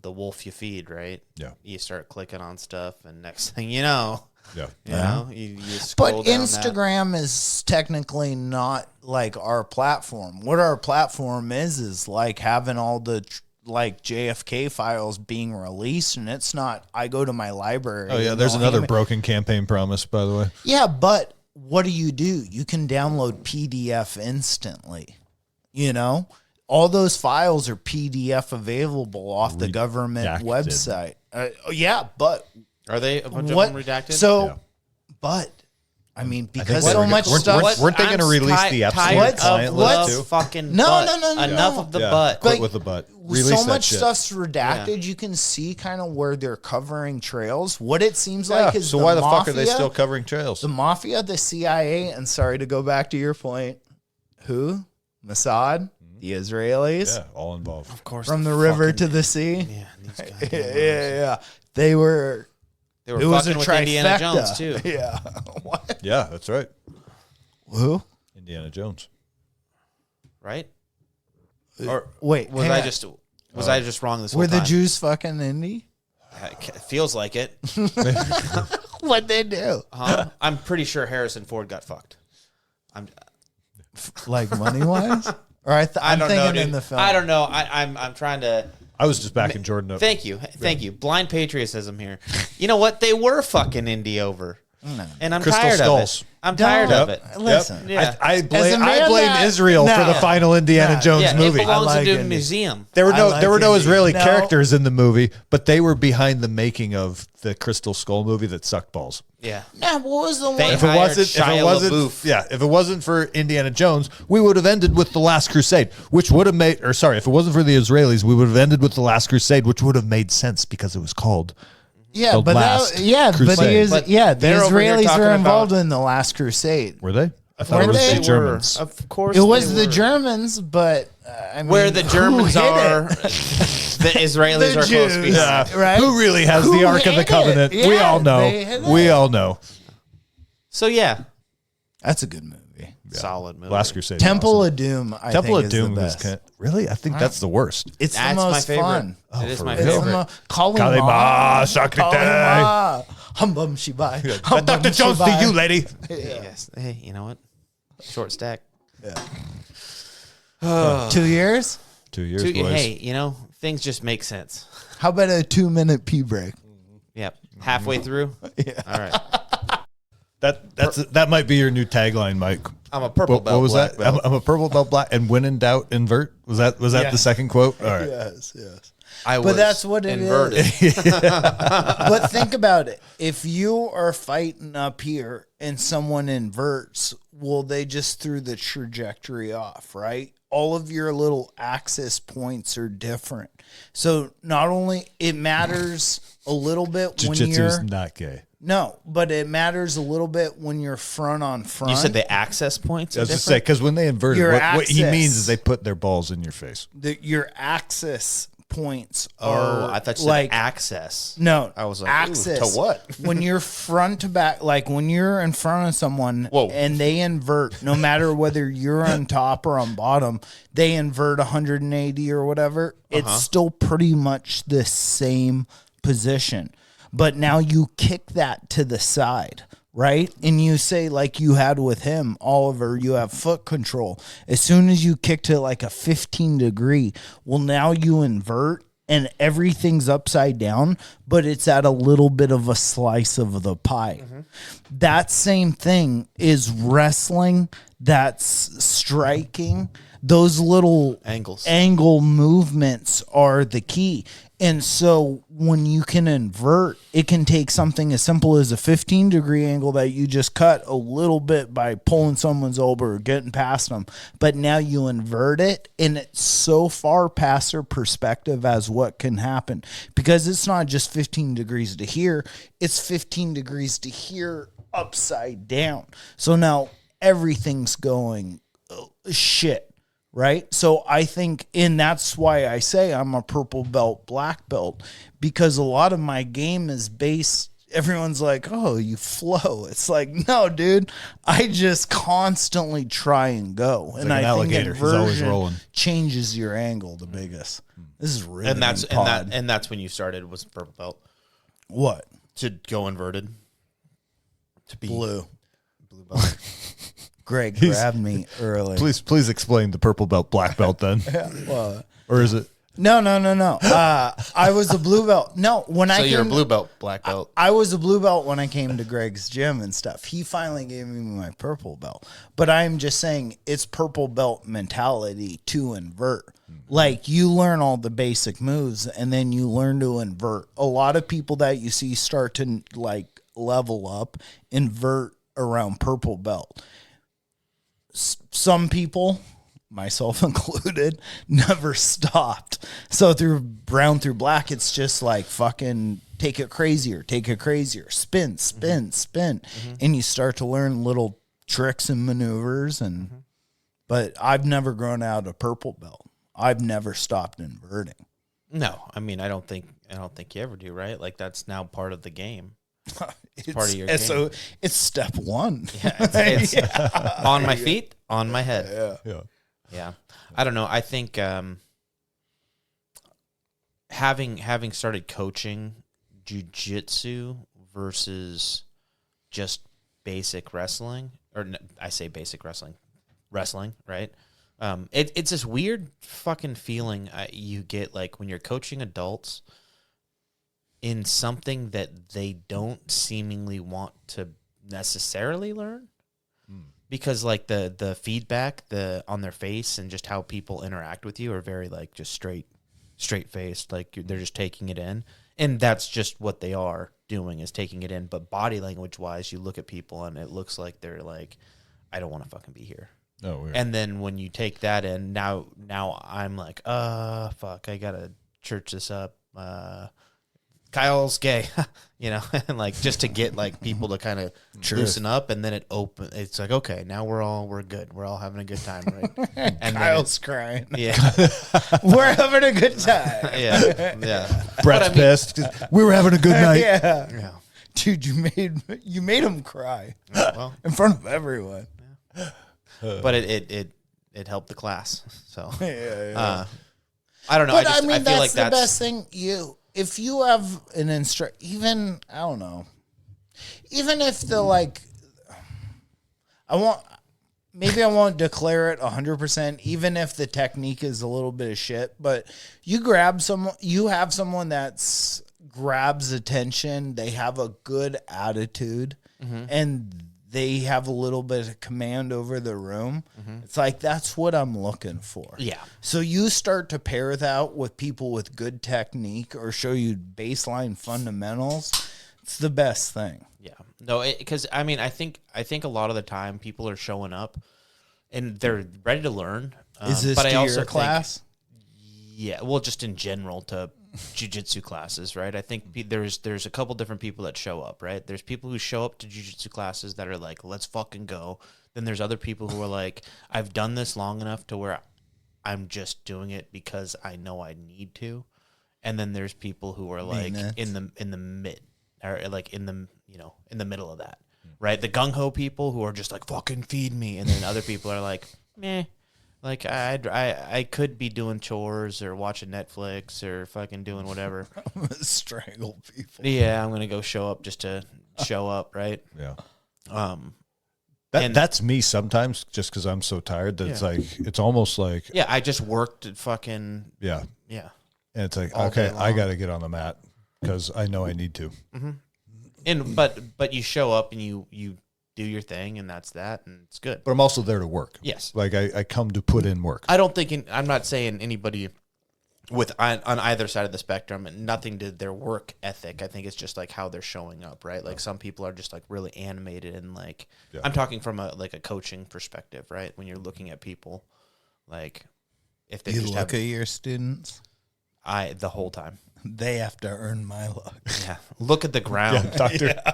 wolf you feed, right? Yeah. You start clicking on stuff, and next thing you know, Yeah. you know, you scroll But down Instagram is technically not like our platform. What our platform is like having all the like JFK files being released, and it's not. I go to my library. Oh yeah, and there's they'll another hand me- broken campaign promise, by the way. Yeah, but what do? You can download PDF instantly. You know, all those files are PDF available off the government Redacted. website. Yeah, but that. Are they a bunch what? of them redacted? So, Yeah. but I mean, I think because they so were- much weren't- stuff. weren't they going to release the absolute client list too? Fucking No, butt. no, no, Enough no. of the Yeah, butt. quit Like, with the butt. Release So that much shit. stuff's redacted. Yeah. You can see kind of where they're covering trails. What it seems Yeah, like is so the why the mafia, fuck are they still covering trails? the mafia, the CIA, and sorry to go back to your point, who? Mossad, the Israelis, Yeah, all involved. Of course, from the river to the sea. yeah, these goddamn Yeah. They were. They were It was a fucking with Indiana trifecta. Jones too, Yeah. What? Yeah, that's right. Who? Indiana Jones. right? Or Wait, was hang I on. just wrong this whole Were the time? Jews fucking Indy? It feels like it. What'd they do? Huh? I'm pretty sure Harrison Ford got fucked. Like money wise? Or I I'm don't thinking know, dude. in the film. I don't know. I'm trying to. I was just backing Jordan up. Thank you. Blind patriotism here. You know what? They were fucking Indy over, and I'm Crystal tired Skulls. of it. I'm tired of it. Listen. Yeah. I As a blame man that- Israel for No. the final Indiana No. Jones Yeah, movie. it belongs I like into a Indy. museum. There were I no like there were no Indy. Israeli No. characters in the movie, but they were behind the making of the Crystal Skull movie that sucked balls. Yeah. Yeah, what was the one? They If it hired wasn't, Shia LaBeouf. if it wasn't for Indiana Jones, we would have ended with the Last Crusade, which would have made. Or sorry, if it wasn't for the Israelis, we would have ended with the Last Crusade, which would have made sense because it was called. Yeah, The but Last the But the they're over here Israelis talking were involved about- in the Last Crusade. Were they? I thought Were it was they? the Germans. Of course, It was they the were. Germans, but I mean, Where the who Germans hit it? are, the Israelis The are supposed to be. Jews. Yeah. Right? Who really has Who the Ark of the hit it? Covenant? We Yeah, all know. they hit We it. all know. So yeah, That's a good movie. solid movie. Last Crusade. Temple awesome. of Doom. I Temple think of Doom is the is best. kind really. I think that's the worst. It's the That's my most favorite. fun. It is for my real? It's the favorite. Kalima, Kalima, Sakrite. Kalima. Humbum Shibai. Humbum Dr. Jones to Shibai. you, lady. Yes. Hey, you know what? Short stack. 2 years? 2 years, boys. Hey, you know, things just make sense. How about a 2-minute pee break? Yep. Halfway through. Yeah. All right. That might be your new tagline, Mike. I'm a purple What belt. was black that? belt. I'm a purple belt black, and when in doubt, invert. Was that Yeah. the second quote? All right. Yes. I But was that's what it inverted. But think about it. If you are fighting up here and someone inverts, well, they just threw the trajectory off, right? All of your little access points are different. So not only it matters a little bit when Jiu-jitsu is you're not gay. no, but it matters a little bit when you're front on front. You said the access points I are was just say different? because when they invert, Your what he access. means is they put their balls in your face. your access points Oh, are I thought you like said access. no. I was like, access ooh, to what? when you're front to back, like when you're in front of someone Whoa. and they invert, no matter whether you're on top or on bottom, they invert 180 or whatever. It's still pretty much the same position, but now you kick that to the side. Right? And you say, like you had with him, Oliver, you have foot control. As soon as you kick to like a 15 degree, well, now you invert and everything's upside down, but it's at a little bit of a slice of the pie. That same thing is wrestling, that's striking. Those little angle movements are the key. And so when you can invert, it can take something as simple as a 15-degree angle that you just cut a little bit by pulling someone's elbow or getting past them. But now you invert it, and it's so far past their perspective as what can happen. Because it's not just 15 degrees to here, it's 15 degrees to here upside down. So now everything's going shit. Right. So I think, and that's why I say I'm a purple belt, black belt, because a lot of my game is based. Everyone's like, oh, you flow. It's like, no, dude, I just constantly try and go. And like I think alligator. He's always rolling. inversion changes your angle the biggest. This is really And that's when you started was purple belt what? to go inverted. To be Blue belt. Greg grabbed me early. Please explain the purple belt, black belt then. Or is it? No. I was a blue belt. No, when So I you're a came, blue belt, black belt. I was a blue belt when I came to Greg's gym and stuff. He finally gave me my purple belt. But I'm just saying it's purple belt mentality to invert. Like you learn all the basic moves and then you learn to invert. A lot of people that you see start to like level up, invert around purple belt. Some people, myself included, never stopped. So through brown through black, it's just like fucking take it crazier, spin, and you start to learn little tricks and maneuvers. And but I've never grown out of purple belt. I've never stopped inverting. No, I mean I don't think you ever do, right? Like that's now part of the game. It's part of your game. So it's step one. Yeah, it's on my feet, on my head. Yeah. I don't know. I think having started coaching jiu-jitsu versus just basic wrestling, or I say basic wrestling, right? It's this weird fucking feeling you get like when you're coaching adults in something that they don't seemingly want to necessarily learn, because like the feedback on their face and just how people interact with you are very like just straight faced, like they're just taking it in, and that's just what they are doing is taking it in. But body language wise, you look at people and it looks like they're like, I don't want to fucking be here. Oh, weird. And then when you take that in, now I'm like, fuck, I gotta church this up. Kyle's gay, and like just to get like people to kind of loosen up, and then it's like, okay, now we're good. We're all having a good time, right? And Kyle's crying. Yeah. We're having a good time. Yeah. Brett's pissed. We were having a good night. Yeah. Dude, you made him cry in front of everyone. But it helped the class. So I don't know. But I feel that's like the best thing. If you have an instructor, even I don't know, even if the like, I won't declare it 100%. Even if the technique is a little bit of shit, but you have someone that's grabs attention. They have a good attitude, and they have a little bit of command over the room. It's like, that's what I'm looking for. Yeah. So you start to pair that with people with good technique or show you baseline fundamentals. It's the best thing. Yeah. No, because I mean, I think a lot of the time people are showing up and they're ready to learn. Is this but I also your class? Yeah. Well, just in general to jiu-jitsu classes, right? I think there's a couple different people that show up, right? There's people who show up to jiu-jitsu classes that are like, let's fucking go. Then there's other people who are like, I've done this long enough to where I'm just doing it because I know I need to. and then there's people who are like nuts. in the mid, or like in the in the middle of that, right? The gung ho people who are just like fucking feed me, and then other people are like meh, like I could be doing chores or watching Netflix or fucking doing whatever. I'm gonna strangle people. Yeah, I'm gonna go show up just to show up, right? Yeah. Um, That's me sometimes, just because I'm so tired that it's like it's almost like yeah, I just worked at fucking yeah, yeah. and it's like All okay, day I long. got to get on the mat because I know I need to. And but you show up and you do your thing, and that's that, and it's good. But I'm also there to work. Yes. Like I come to put in work. I don't think I'm not saying anybody with on either side of the spectrum, and nothing to their work ethic. I think it's just like how they're showing up, right? Like some people are just like really animated and like I'm talking from a coaching perspective, right? When you're looking at people, like if they You just look have at your students, the whole time. they have to earn my luck. Yeah. Look at the ground.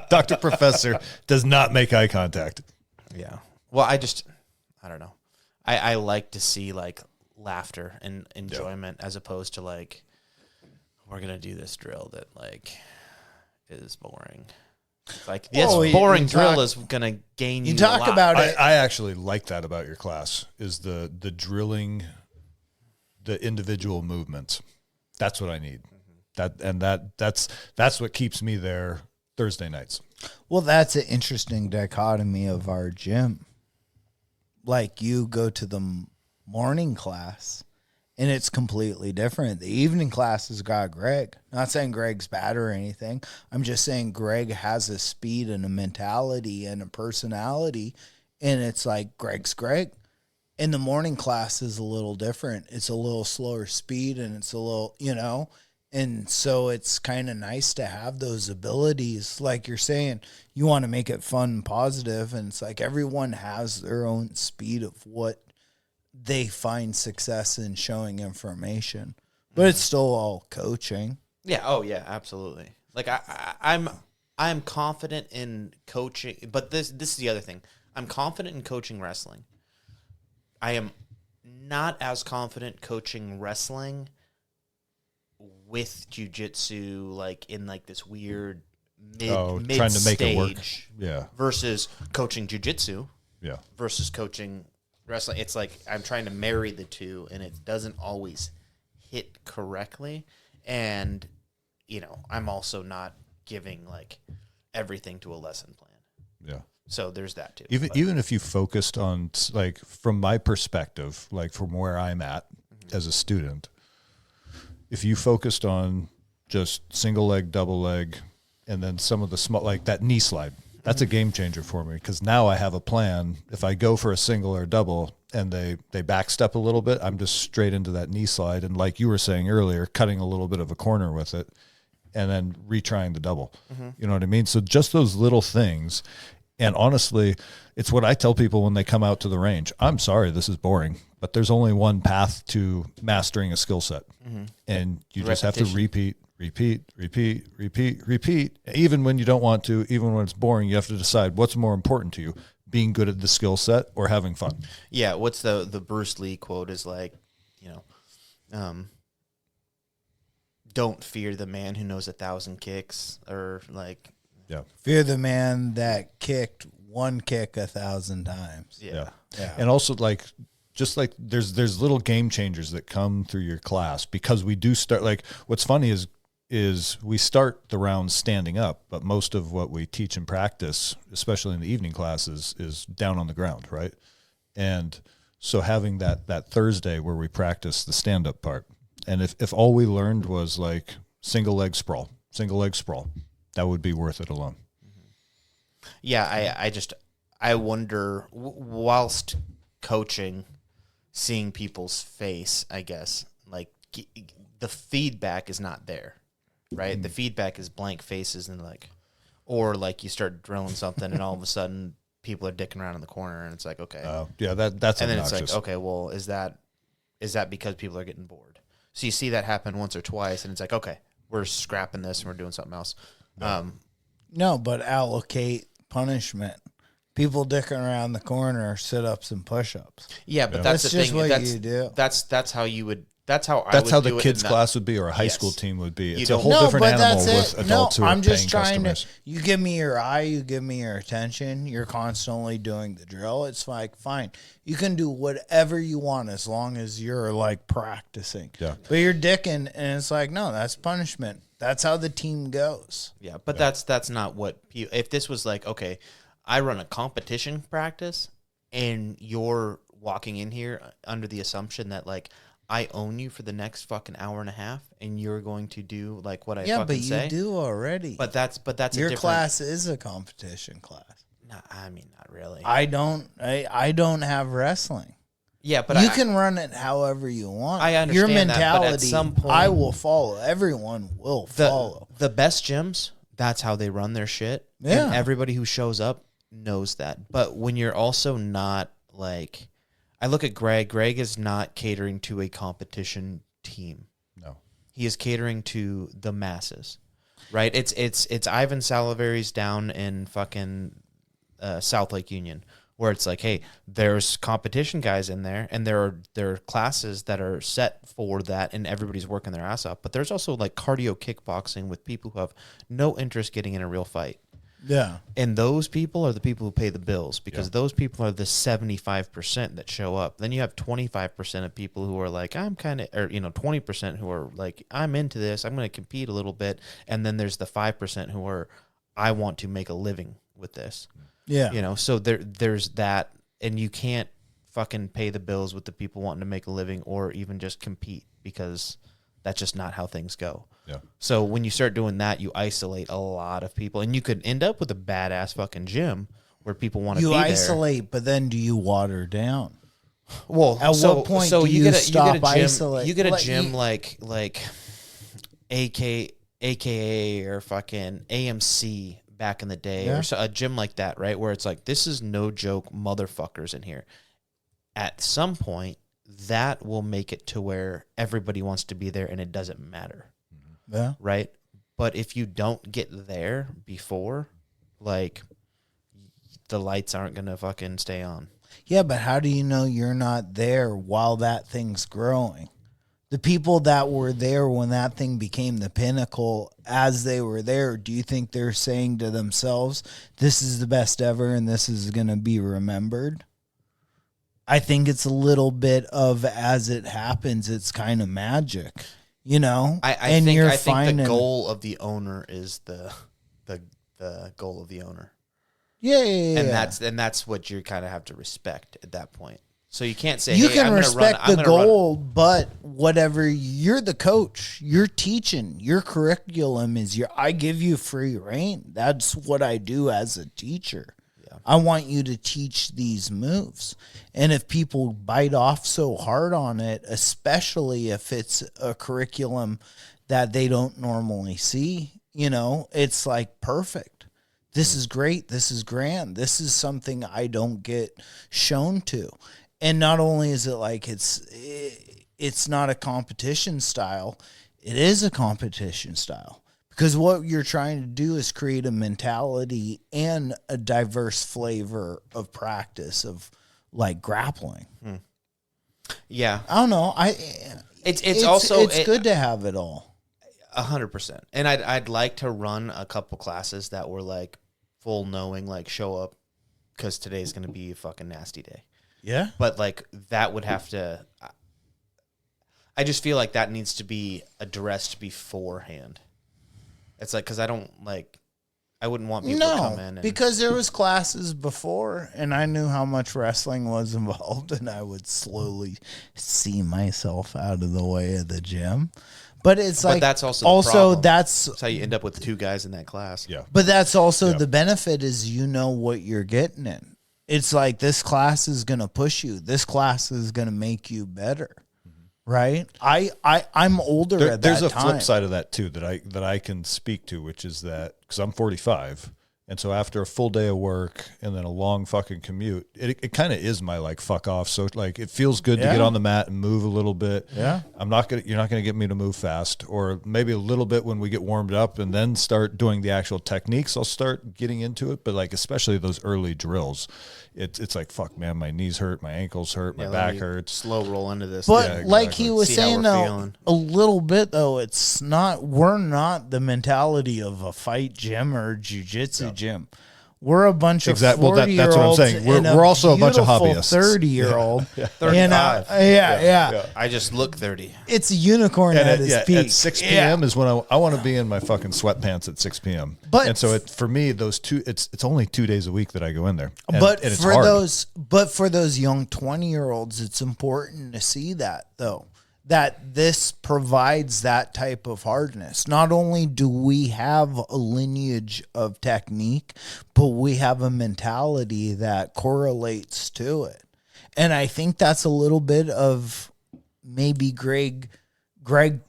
Dr. Professor does not make eye contact. Yeah. Well, I don't know. I like to see like laughter and enjoyment as opposed to like, we're going to do this drill that like is boring. It's like this boring drill is going to gain you. You talk a lot. about it. I actually like that about your class is the drilling, the individual movements. That's what I need. That's what keeps me there Thursday nights. Well, that's an interesting dichotomy of our gym. Like you go to the morning class and it's completely different. The evening class has got Greg. Not saying Greg's bad or anything. I'm just saying Greg has a speed and a mentality and a personality, and it's like Greg's Greg. And the morning class is a little different. It's a little slower speed, and it's a little, and so it's kind of nice to have those abilities. Like you're saying, you want to make it fun and positive, and it's like everyone has their own speed of what they find success in showing information. But it's still all coaching. Yeah. Oh yeah, absolutely. Like I'm confident in coaching, but this is the other thing. I'm confident in coaching wrestling. I am not as confident coaching wrestling with jiu-jitsu, like in like this weird mid trying to make it work. stage, Yeah. versus coaching jiu-jitsu Yeah. versus coaching wrestling. It's like I'm trying to marry the two, and it doesn't always hit correctly. And I'm also not giving like everything to a lesson plan. Yeah. So there's that too. Even if you focused on, like, from my perspective, like from where I'm at as a student, if you focused on just single leg, double leg, and then some of the small, like that knee slide, that's a game changer for me, because now I have a plan. If I go for a single or double and they backstep a little bit, I'm just straight into that knee slide. And like you were saying earlier, cutting a little bit of a corner with it and then retrying the double. You know what I mean? So just those little things. And honestly, it's what I tell people when they come out to the range. I'm sorry, this is boring, but there's only one path to mastering a skill set. And you just have to repeat. Even when you don't want to, even when it's boring, you have to decide what's more important to you, being good at the skill set or having fun. Yeah, what's the Bruce Lee quote is like, don't fear the man who knows 1,000 kicks, or like, Yeah. Fear the man that kicked one kick 1,000 times. yeah. And also, like, just like there's little game changers that come through your class, because we do start, like, what's funny is we start the rounds standing up, but most of what we teach and practice, especially in the evening classes, is down on the ground, right? And so having that Thursday where we practice the stand-up part, and if all we learned was like single leg sprawl, that would be worth it alone. Yeah, I wonder, whilst coaching, seeing people's face, I guess, like the feedback is not there, right? The feedback is blank faces, and like, or like you start drilling something and all of a sudden people are dicking around in the corner, and it's like, okay. Yeah, that's and then obnoxious. it's like, okay, well, is that because people are getting bored? So you see that happen once or twice, and it's like, okay, we're scrapping this and we're doing something else. No, but allocate punishment. People dicking around the corner, sit-ups and push-ups. Yeah, but that's the just thing. what That's, you do. That's how you would That's how the kids class would be, or a high school team would be. It's a whole No, different but animal that's with it. No, adults who are I'm just paying trying customers. to. You give me your eye, you give me your attention. You're constantly doing the drill. It's like fine, you can do whatever you want as long as you're like practicing. Yeah. But you're dicking, and it's like no, that's punishment. That's how the team goes. Yeah, but that's not what. If this was like, okay, I run a competition practice, and you're walking in here under the assumption that like I own you for the next fucking hour and a half, and you're going to do like what I fucking say. Yeah, but you do already. But that's your a different class is a competition class. No, I mean not really. I don't have wrestling. Yeah, but you can run it however you want. I understand your that, mentality. but at some point, I will follow. Everyone will follow. The best gyms, that's how they run their shit. Yeah. And everybody who shows up knows that. But when you're also not like, I look at Greg. Greg is not catering to a competition team. No, he is catering to the masses, right? It's Ivan Salivari's down in fucking South Lake Union, where it's like, hey, there's competition guys in there, and there are classes that are set for that, and everybody's working their ass off. But there's also like cardio kickboxing with people who have no interest getting in a real fight. Yeah. And those people are the people who pay the bills, because those people are the 75% that show up. Then you have 25% of people who are like, I'm kind of, or 20% who are like, I'm into this, I'm going to compete a little bit. And then there's the 5% who are, I want to make a living with this. Yeah. So there's that, and you can't fucking pay the bills with the people wanting to make a living or even just compete, because that's just not how things go. Yeah. So when you start doing that, you isolate a lot of people, and you could end up with a badass fucking gym where people want to be there. You isolate, but then do you water down? Well, at what point do you stop isolating? You get a gym like AKA or fucking AMC back in the day, or a gym like that, right? Where it's like, this is no joke, motherfuckers in here. At some point, that will make it to where everybody wants to be there, and it doesn't matter. Yeah. Right? But if you don't get there before, like, the lights aren't going to fucking stay on. Yeah, but how do you know you're not there while that thing's growing? The people that were there when that thing became the pinnacle, as they were there, do you think they're saying to themselves, this is the best ever and this is going to be remembered? I think it's a little bit of, as it happens, it's kind of magic, I think the goal of the owner is the goal of the owner. Yeah. And that's what you kind of have to respect at that point. So you can't say, you hey, can respect the goal, but whatever, you're the coach, you're teaching, your curriculum is I give you free reign. That's what I do as a teacher. Yeah. I want you to teach these moves. And if people bite off so hard on it, especially if it's a curriculum that they don't normally see, it's like perfect. This is great. This is grand. This is something I don't get shown to. And not only is it like it's not a competition style, it is a competition style. Because what you're trying to do is create a mentality and a diverse flavor of practice of like grappling. Yeah. I don't know. It's also good to have it all. 100%. And I'd like to run a couple classes that were like full knowing, like show up because today's going to be a fucking nasty day. Yeah. But like that would have to, I just feel like that needs to be addressed beforehand. It's like, because I wouldn't want people to come in. Because there was classes before, and I knew how much wrestling was involved, and I would slowly see myself out of the way of the gym. But it's like, that's also that's how you end up with two guys in that class. Yeah. But that's also the benefit is what you're getting in. It's like, this class is going to push you. This class is going to make you better. Right? I'm older at that time. There's a flip side of that too that I can speak to, which is that because I'm 45 And so after a full day of work and then a long fucking commute, it kind of is my like fuck off. So like it feels good to get on the mat and move a little bit. Yeah. You're not gonna get me to move fast, or maybe a little bit when we get warmed up and then start doing the actual techniques. I'll start getting into it. But like especially those early drills, it's like fuck man, my knees hurt, my ankles hurt, my back hurts. Slow roll into this. But like he was See how saying we're though, feeling. a little bit though, we're not the mentality of a fight gym or jiu-jitsu gym. We're a bunch of 40-year-olds. That's what I'm saying. We're also a bunch of hobbyists. 30-year-old. 35. Yeah. I just look 30. It's a unicorn at his peak. At 6 p.m. is when I want to be in my fucking sweatpants at 6 p.m. But and so for me, it's only 2 days a week that I go in there. And it's for hard. for those young 20-year-olds, it's important to see that though. That this provides that type of hardness. Not only do we have a lineage of technique, but we have a mentality that correlates to it. And I think that's a little bit of maybe Greg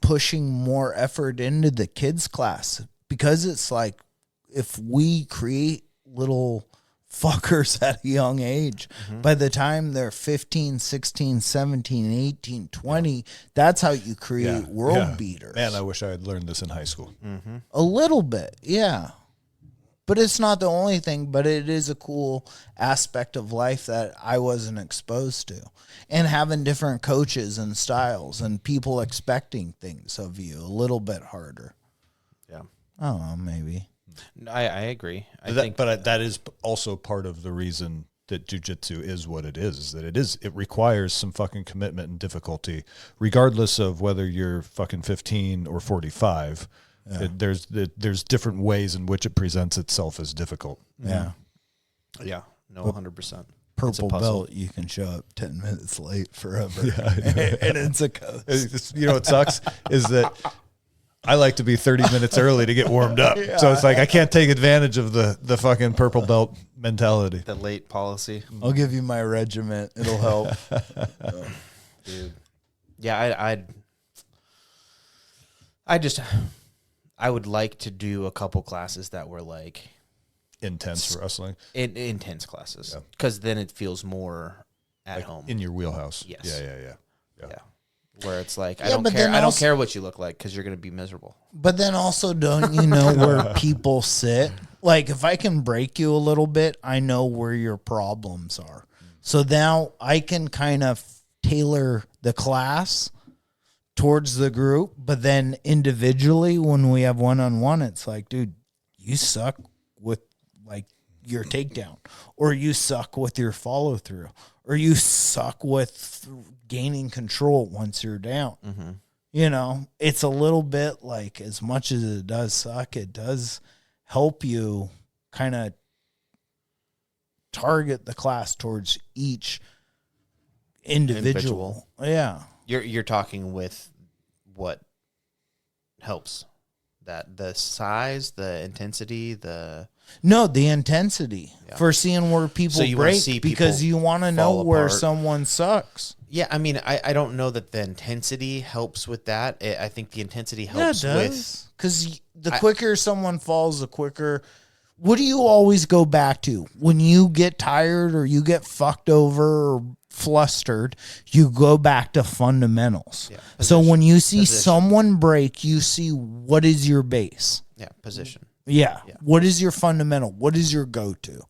pushing more effort into the kids class, because it's like if we create little fuckers at a young age, by the time they're 15, 16, 17, 18, 20, that's how you create world beaters. Man, I wish I had learned this in high school. A little bit, yeah. But it's not the only thing, but it is a cool aspect of life that I wasn't exposed to. And having different coaches and styles and people expecting things of you a little bit harder. Yeah. I don't know, maybe. I agree. I But think that is also part of the reason that jiu-jitsu is what it is that it requires some fucking commitment and difficulty, regardless of whether you're fucking 15 or 45. There's different ways in which it presents itself as difficult. Yeah. Yeah. No, 100%. Purple belt, you can show up 10 minutes late forever. And it's a coast. You know what sucks is that I like to be 30 minutes early to get warmed up. So it's like I can't take advantage of the fucking purple belt mentality. The late policy. I'll give you my regiment. It'll help. Dude. Yeah, I would like to do a couple classes that were like Intense wrestling. Intense classes. Because then it feels more at home. In your wheelhouse. Yes. Yeah. Where it's like, Yeah, I don't but care. then I don't also- care what you look like because you're going to be miserable. But then also, don't you know where people sit? Like, if I can break you a little bit, I know where your problems are. So now I can kind of tailor the class towards the group. But then individually, when we have one-on-one, it's like, dude, you suck with like your takedown, or you suck with your follow-through, or you suck with gaining control once you're down. You know, it's a little bit like, as much as it does suck, it does help you kind of target the class towards each individual. Yeah. You're talking with what helps? That the size, the intensity, the intensity for seeing where people So you wanna break, see because people you want to know fall where apart. someone sucks. Yeah, I mean, I don't know that the intensity helps with that. I think the intensity helps with. Because the quicker someone falls, the quicker. What do you always go back to when you get tired or you get fucked over or flustered? You go back to fundamentals. Yeah, so when you see position. someone break, you see what is your base. Yeah, position. Yeah. What is your fundamental? What is your go-to?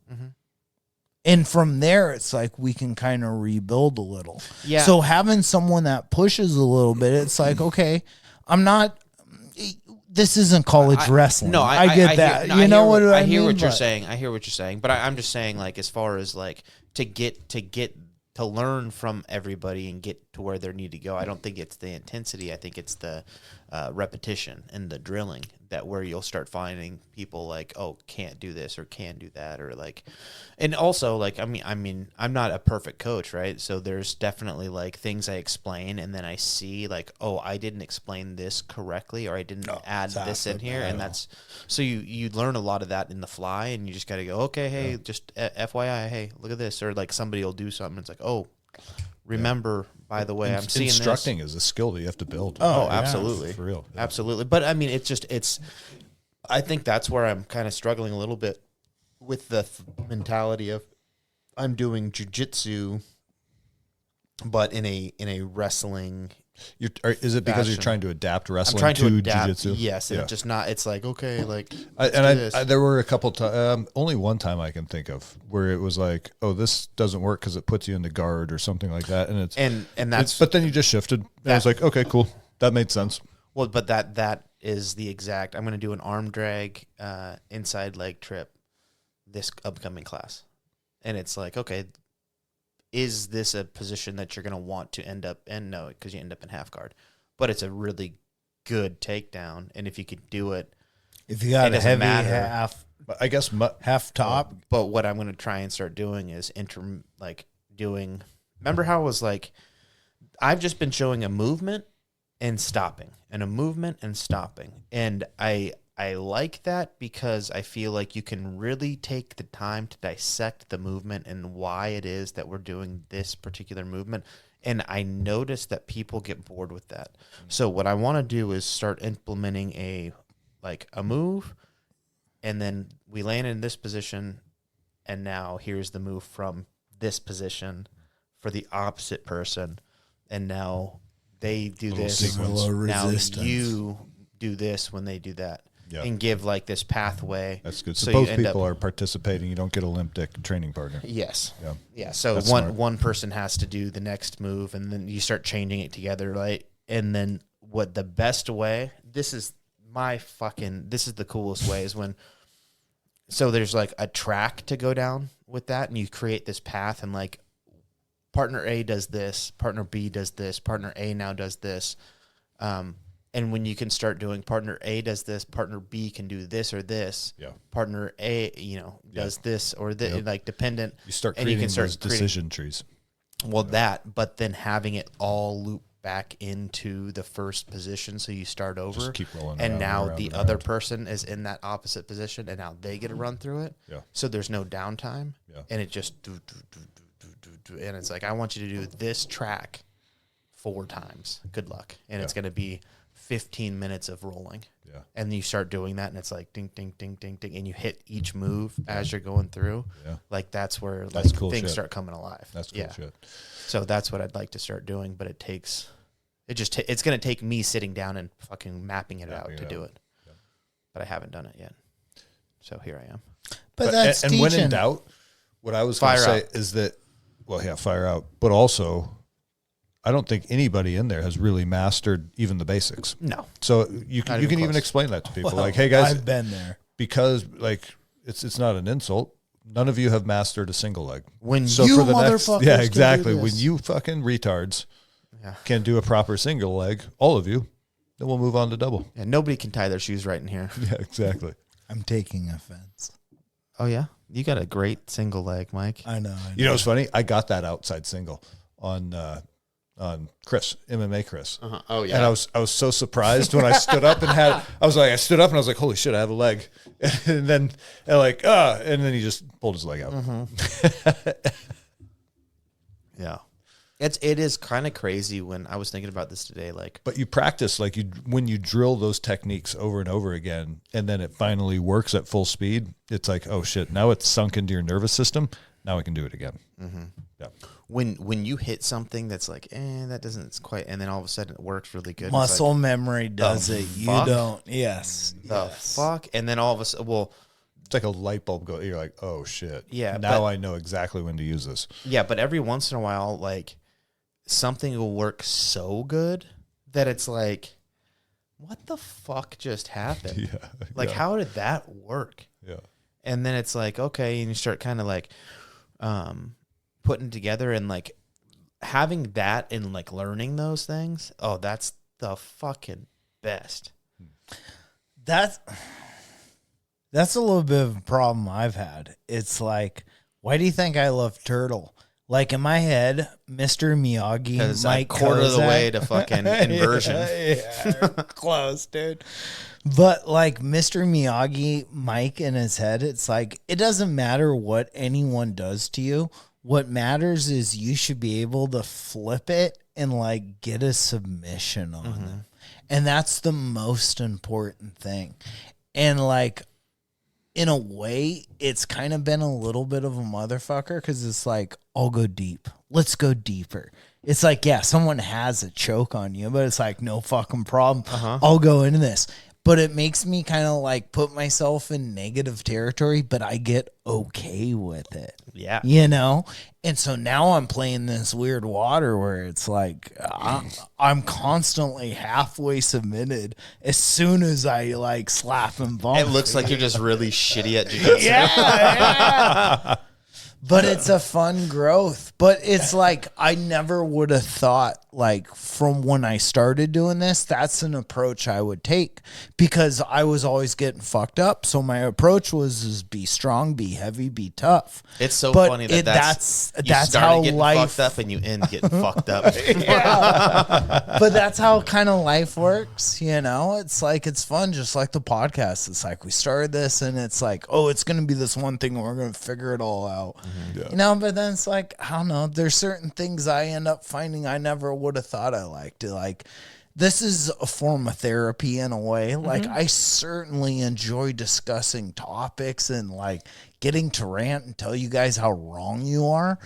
And from there, it's like we can kind of rebuild a little. Yeah. So having someone that pushes a little bit, it's like, okay, I'm not. This isn't college wrestling. No, I get that. Hear, you know what I mean? I hear what you're But- saying. I hear what you're saying. But I'm just saying, like, as far as like to learn from everybody and get to where they need to go. I don't think it's the intensity. I think it's the repetition and the drilling that where you'll start finding people like, oh, can't do this or can do that, or like, and also like, I mean, I'm not a perfect coach, right? So there's definitely like things I explain and then I see like, oh, I didn't explain this correctly, or I didn't add this in here, and that's so you learn a lot of that in the fly, and you just got to go, okay, hey, just FYI, hey, look at this, or like somebody will do something, it's like, oh, remember, by the way, I'm seeing instructing this. is a skill that you have to build. Oh, absolutely. For real. Absolutely. But I mean, I think that's where I'm kind of struggling a little bit with the mentality of I'm doing jujitsu, but in a wrestling. Is it because you're fashion. trying to adapt I'm wrestling trying to adapt. jiu-jitsu? Yes, and it's just not. It's like okay, like there were a couple times. Only one time I can think of where it was like, oh, this doesn't work because it puts you in the guard or something like that, and it's and that's. But then you just shifted, and I was like, okay, cool, that made sense. Well, but that is the exact. I'm going to do an arm drag inside leg trip this upcoming class, and it's like okay. Is this a position that you're going to want to end up in? No, because you end up in half guard. But it's a really good takedown, and if you could do it, if you got a heavy half, I guess half top. But what I'm going to try and start doing is doing. Remember how it was like, I've just been showing a movement and stopping, and a movement and stopping, and I like that because I feel like you can really take the time to dissect the movement and why it is that we're doing this particular movement. And I notice that people get bored with that. So what I want to do is start implementing a move, and then we land in this position, and now here's the move from this position for the opposite person, and now they do this. Now you do this when they do that. Yeah. And give like this pathway. That's good. So both people are participating. You don't get a limp dick training partner. Yes. Yeah. Yeah. So one person has to do the next move, and then you start changing it together, right? And then what the best way? This is the coolest way is when. So there's like a track to go down with that, and you create this path, and like partner A does this, partner B does this, partner A now does this. And when you can start doing partner A does this, partner B can do this or this. Yeah. Partner A, does this or this, like dependent. You start creating those decision trees. Well, but then having it all loop back into the first position, so you start over. Just keep rolling. And now the other person is in that opposite position, and now they get to run through it. Yeah. So there's no downtime. Yeah. And it just and it's like, I want you to do this track 4 times. Good luck. And it's going to be 15 minutes of rolling. Yeah. And then you start doing that, and it's like ding, ding, ding, ding, ding. And you hit each move as you're going through. Yeah. Like that's where cool things start coming alive. That's cool shit. So that's what I'd like to start doing, but it's going to take me sitting down and fucking mapping it out to do it. Yeah. But I haven't done it yet. So here I am. But that's and when in doubt, what I was going to say is that, fire out. But also, I don't think anybody in there has really mastered even the basics. No. So you can even explain that to people. Like, hey guys, I've been there. Because it's not an insult. None of you have mastered a single leg. When exactly. When you fucking retards can do a proper single leg, all of you, then we'll move on to double. Yeah, nobody can tie their shoes right in here. Yeah, exactly. I'm taking offense. Oh yeah? You got a great single leg, Mike. I know. You know what's funny? I got that outside single on Chris, MMA Chris. Uh-huh. Oh yeah. And I was so surprised when I stood up and I stood up and I was like, holy shit, I have a leg. And then and then he just pulled his leg out. Mm-hmm. Yeah. It is kind of crazy when I was thinking about this today. But you practice, when you drill those techniques over and over again, and then it finally works at full speed. It's like, oh shit, now it's sunk into your nervous system. Now I can do it again. Mm-hmm. Yeah. When you hit something that's like, that doesn't quite, and then all of a sudden it works really good. Muscle memory does it. You don't. Yes. The fuck, and then all of a sudden, it's like a light bulb go. You're like, oh shit. Yeah. Now I know exactly when to use this. Yeah, but every once in a while, something will work so good that it's like, what the fuck just happened? Yeah. How did that work? Yeah. And then it's like, okay, and you start kind of putting together and having that and learning those things. Oh, that's the fucking best. That's a little bit of a problem I've had. It's like, why do you think I love Turtle? In my head, Mr. Miyagi, Mike quarter of the way to fucking inversion. Yeah, close, dude. But Mr. Miyagi, Mike in his head, it's like, it doesn't matter what anyone does to you. What matters is you should be able to flip it and get a submission on them. And that's the most important thing. And in a way, it's kind of been a little bit of a motherfucker because it's like, I'll go deep. Let's go deeper. It's like, yeah, someone has a choke on you, but it's like, no fucking problem. I'll go into this. But it makes me kind of like put myself in negative territory, but I get okay with it. Yeah. You know? And so now I'm playing this weird water where it's like I'm constantly halfway submitted as soon as I like slap and bump. It looks like you're just really shitty at jiu-jitsu. Yeah. But it's a fun growth. But it's like I never would have thought, like, from when I started doing this, that's an approach I would take because I was always getting fucked up. So my approach was be strong, be heavy, be tough. It's so But funny that that's that's how getting life fucked up and you end getting fucked up. But that's how kind of life works, you know? It's like, it's fun, just like the podcast. It's like, we started this and it's like, oh, it's going to be this one thing and we're going to figure it all out. Yeah. You know, but then it's like, I don't know, there's certain things I end up finding I never would have thought I liked. Like, this is a form of therapy in a way. Like, I certainly enjoy discussing topics and like getting to rant and tell you guys how wrong you are.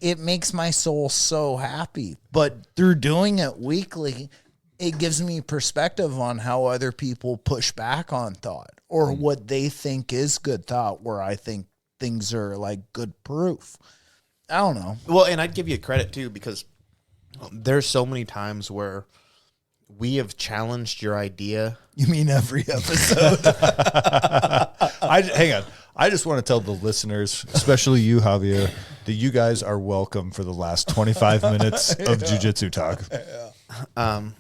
It makes my soul so happy. But through doing it weekly, it gives me perspective on how other people push back on thought or what they think is good thought, where I think things are like good proof. I don't know. Well, and I'd give you credit too, because there's so many times where we have challenged your idea. You mean every episode? Hang on. I just want to tell the listeners, especially you, Javier, that you guys are welcome for the last 25 minutes of jiu-jitsu talk. And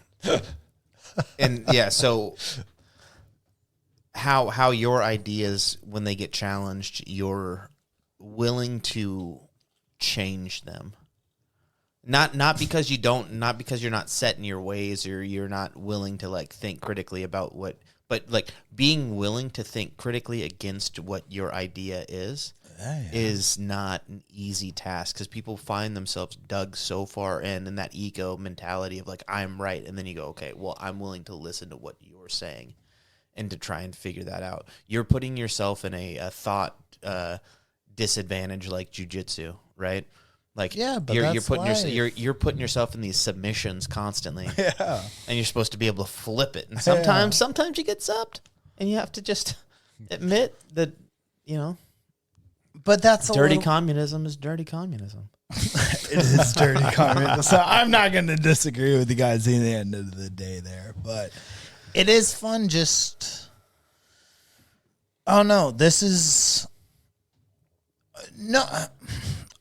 yeah, so how your ideas, when they get challenged, you're willing to change them. Not because you're not set in your ways or you're not willing to like think critically about but like being willing to think critically against what your idea is not an easy task, because people find themselves dug so far in that ego mentality of like, I'm right. And then you go, okay, well, I'm willing to listen to what you're saying and to try and figure that out. You're putting yourself in a thought disadvantage like jiu-jitsu, right? Like, yeah, but you're putting yourself in these submissions constantly. Yeah. And you're supposed to be able to flip it. And sometimes you get subbed and you have to just admit that, you know, but that's dirty communism is dirty communism. It is dirty communism. So I'm not going to disagree with you guys at the end of the day there, but it is fun. Just, oh no, this is no.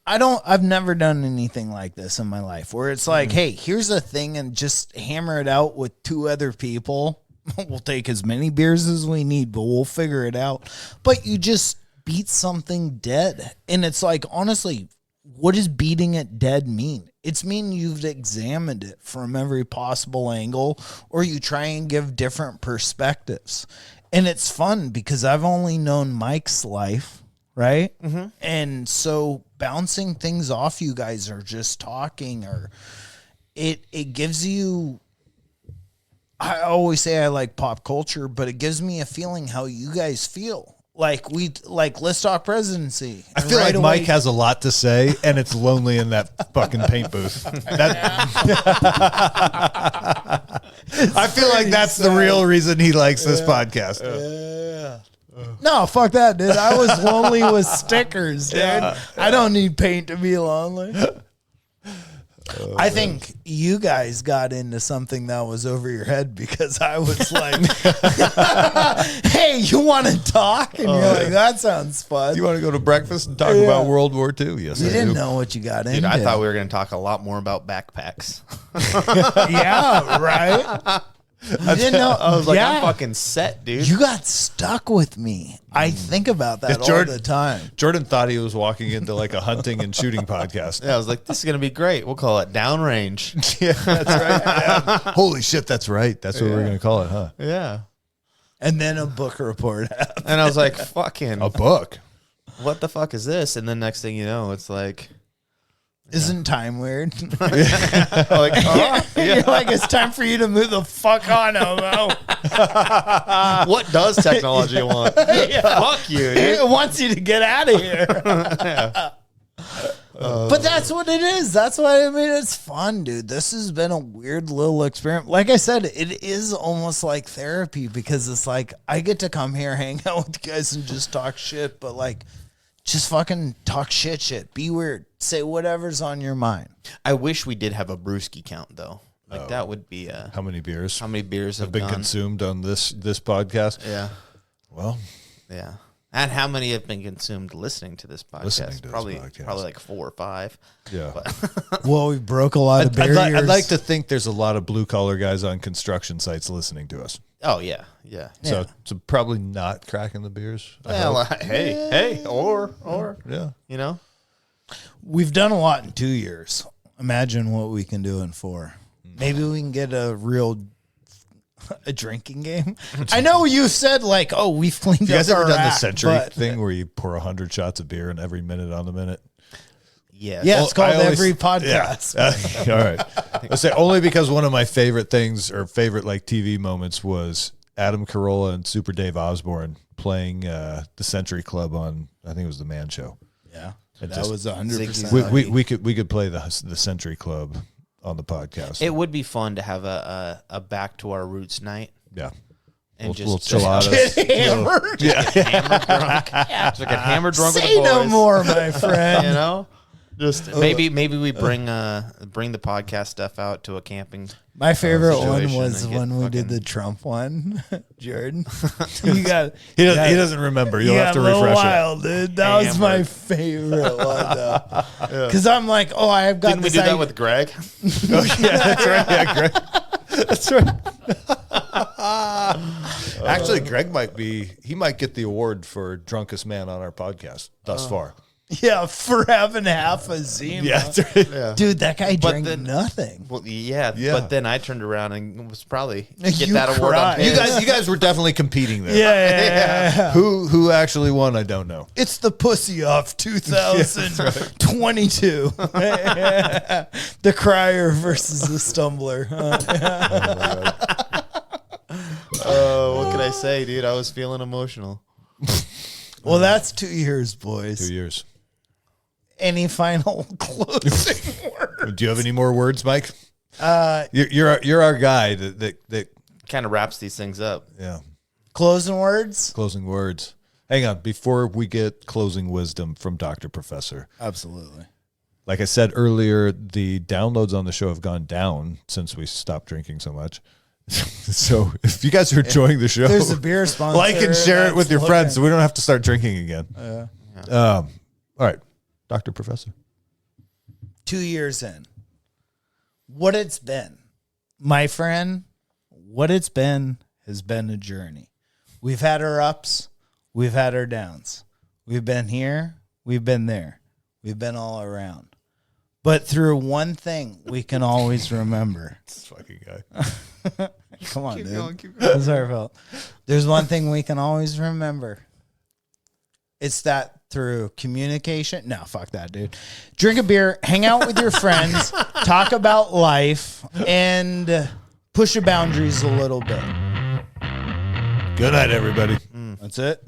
I've never done anything like this in my life where it's like, hey, here's a thing and just hammer it out with two other people. We'll take as many beers as we need, but we'll figure it out. But you just beat something dead. And it's like, honestly, what does beating it dead mean? It's mean you've examined it from every possible angle, or you try and give different perspectives. And it's fun because I've only known Mike's life, right? Mm-hmm. And so bouncing things off you guys or just talking, or it gives you, I always say I like pop culture, but it gives me a feeling how you guys feel. Like let's talk presidency. I feel like Mike has a lot to say, and it's lonely in that fucking paint booth. I feel like that's the real reason he likes this podcast. Yeah. No, fuck that, dude. I was lonely with stickers, dude. I don't need paint to be lonely. I think you guys got into something that was over your head because I was like, hey, you want to talk? And you're like, that sounds fun. You want to go to breakfast and talk about World War II? Yes, you I didn't do. know what you got into. Dude, I thought we were going to talk a lot more about backpacks. Yeah, right? You didn't know. I was like, I'm fucking set, dude. You got stuck with me. I think about that all the time. Jordan thought he was walking into like a hunting and shooting podcast. Yeah, I was like, this is going to be great. We'll call it Downrange. Yeah, that's right. Yeah. Holy shit, that's right. That's what we're going to call it, huh? Yeah. And then a book report happened. And I was like, fucking, A book. what the fuck is this? And then next thing you know, it's like, Isn't time weird? like, oh, You're like, it's time for you to move the fuck on, homo. What does technology want? Fuck you, dude. It wants you to get out of here. But that's what it is. That's why, I mean, it's fun, dude. This has been a weird little experiment. Like I said, it is almost like therapy because it's like I get to come here, hang out with you guys, and just talk shit. But like, just fucking talk shit. Be weird. Say whatever's on your mind. I wish we did have a brewski count though. Like that would be How many beers? how many beers have been gone? consumed on this podcast? Yeah, Well, yeah. And how many have been consumed listening to this podcast? Listening to this probably podcast. like 4 or 5. yeah. Well, we broke a lot of I'd barriers. like to think there's a lot of blue collar guys on construction sites listening to us. Oh yeah, yeah. So probably not cracking the beers. I hope. Well, hey, or Yeah. you know, We've done a lot in 2 years. Imagine what we can do in 4. Maybe we can get a drinking game. I know you said like, oh, we've cleaned You guys up ever our done the act, century but- thing where you pour 100 shots of beer in every minute on the minute? yes. Yeah, it's called I always- every podcast. All right. I say only because one of my favorite things or favorite like TV moments was Adam Carolla and Super Dave Osborne playing the Century Club on, I think it was the Man Show. Yeah, It that just- was 100%. We could play the Century Club on the podcast. It would be fun to have a back to our roots night yeah. and Little just chiladas. Hammered. hammer drunk. It's like a hammer drunk with Say the boys. no more, my friend. You know, just maybe we bring the podcast stuff out to a camping. My favorite one situation was and get when we did fucking- the Trump one, Jordan. You got He doesn't remember. You'll have to a little refresh wild, dude. That was my Hammered. favorite one, though. Because I'm like, oh, I've got Didn't we this do that idea- with Greg? it. Yeah, that's right. Yeah, Greg. That's right. Actually, Greg might get the award for drunkest man on our podcast thus far. Yeah, for having half a Zima. Yeah, that's right. Yeah. Dude, that guy But drank then- nothing. Well, yeah, Yeah. but then I turned around and was probably get You that award on cried. You his. guys were definitely competing there. Yeah. Who actually won? I don't know. It's the pussy off 2022. The crier versus the stumbler. What can I say, dude? I was feeling emotional. Well, that's 2 years, boys. 2 years. Any final closing words? Do you have any more words, Mike? You're our guy that Kind of wraps these things up. yeah. Closing words? Closing words. Hang on, before we get closing wisdom from Dr. Professor. Absolutely. Like I said earlier, the downloads on the show have gone down since we stopped drinking so much. So if you guys are enjoying the show, There's a beer sponsor. like and share it with that's your looking. friends so we don't have to start drinking again. All right, Dr. Professor. 2 years in. What it's been, my friend, what it's been has been a journey. We've had our ups, we've had our downs. We've been here, we've been there. We've been all around. But through one thing we can always remember. This fucking guy. Come on, dude. That's our fault. There's one thing we can always remember. It's that through communication. No, fuck that, dude. Drink a beer, hang out with your friends, talk about life, and push your boundaries a little bit. Good night, everybody. That's it.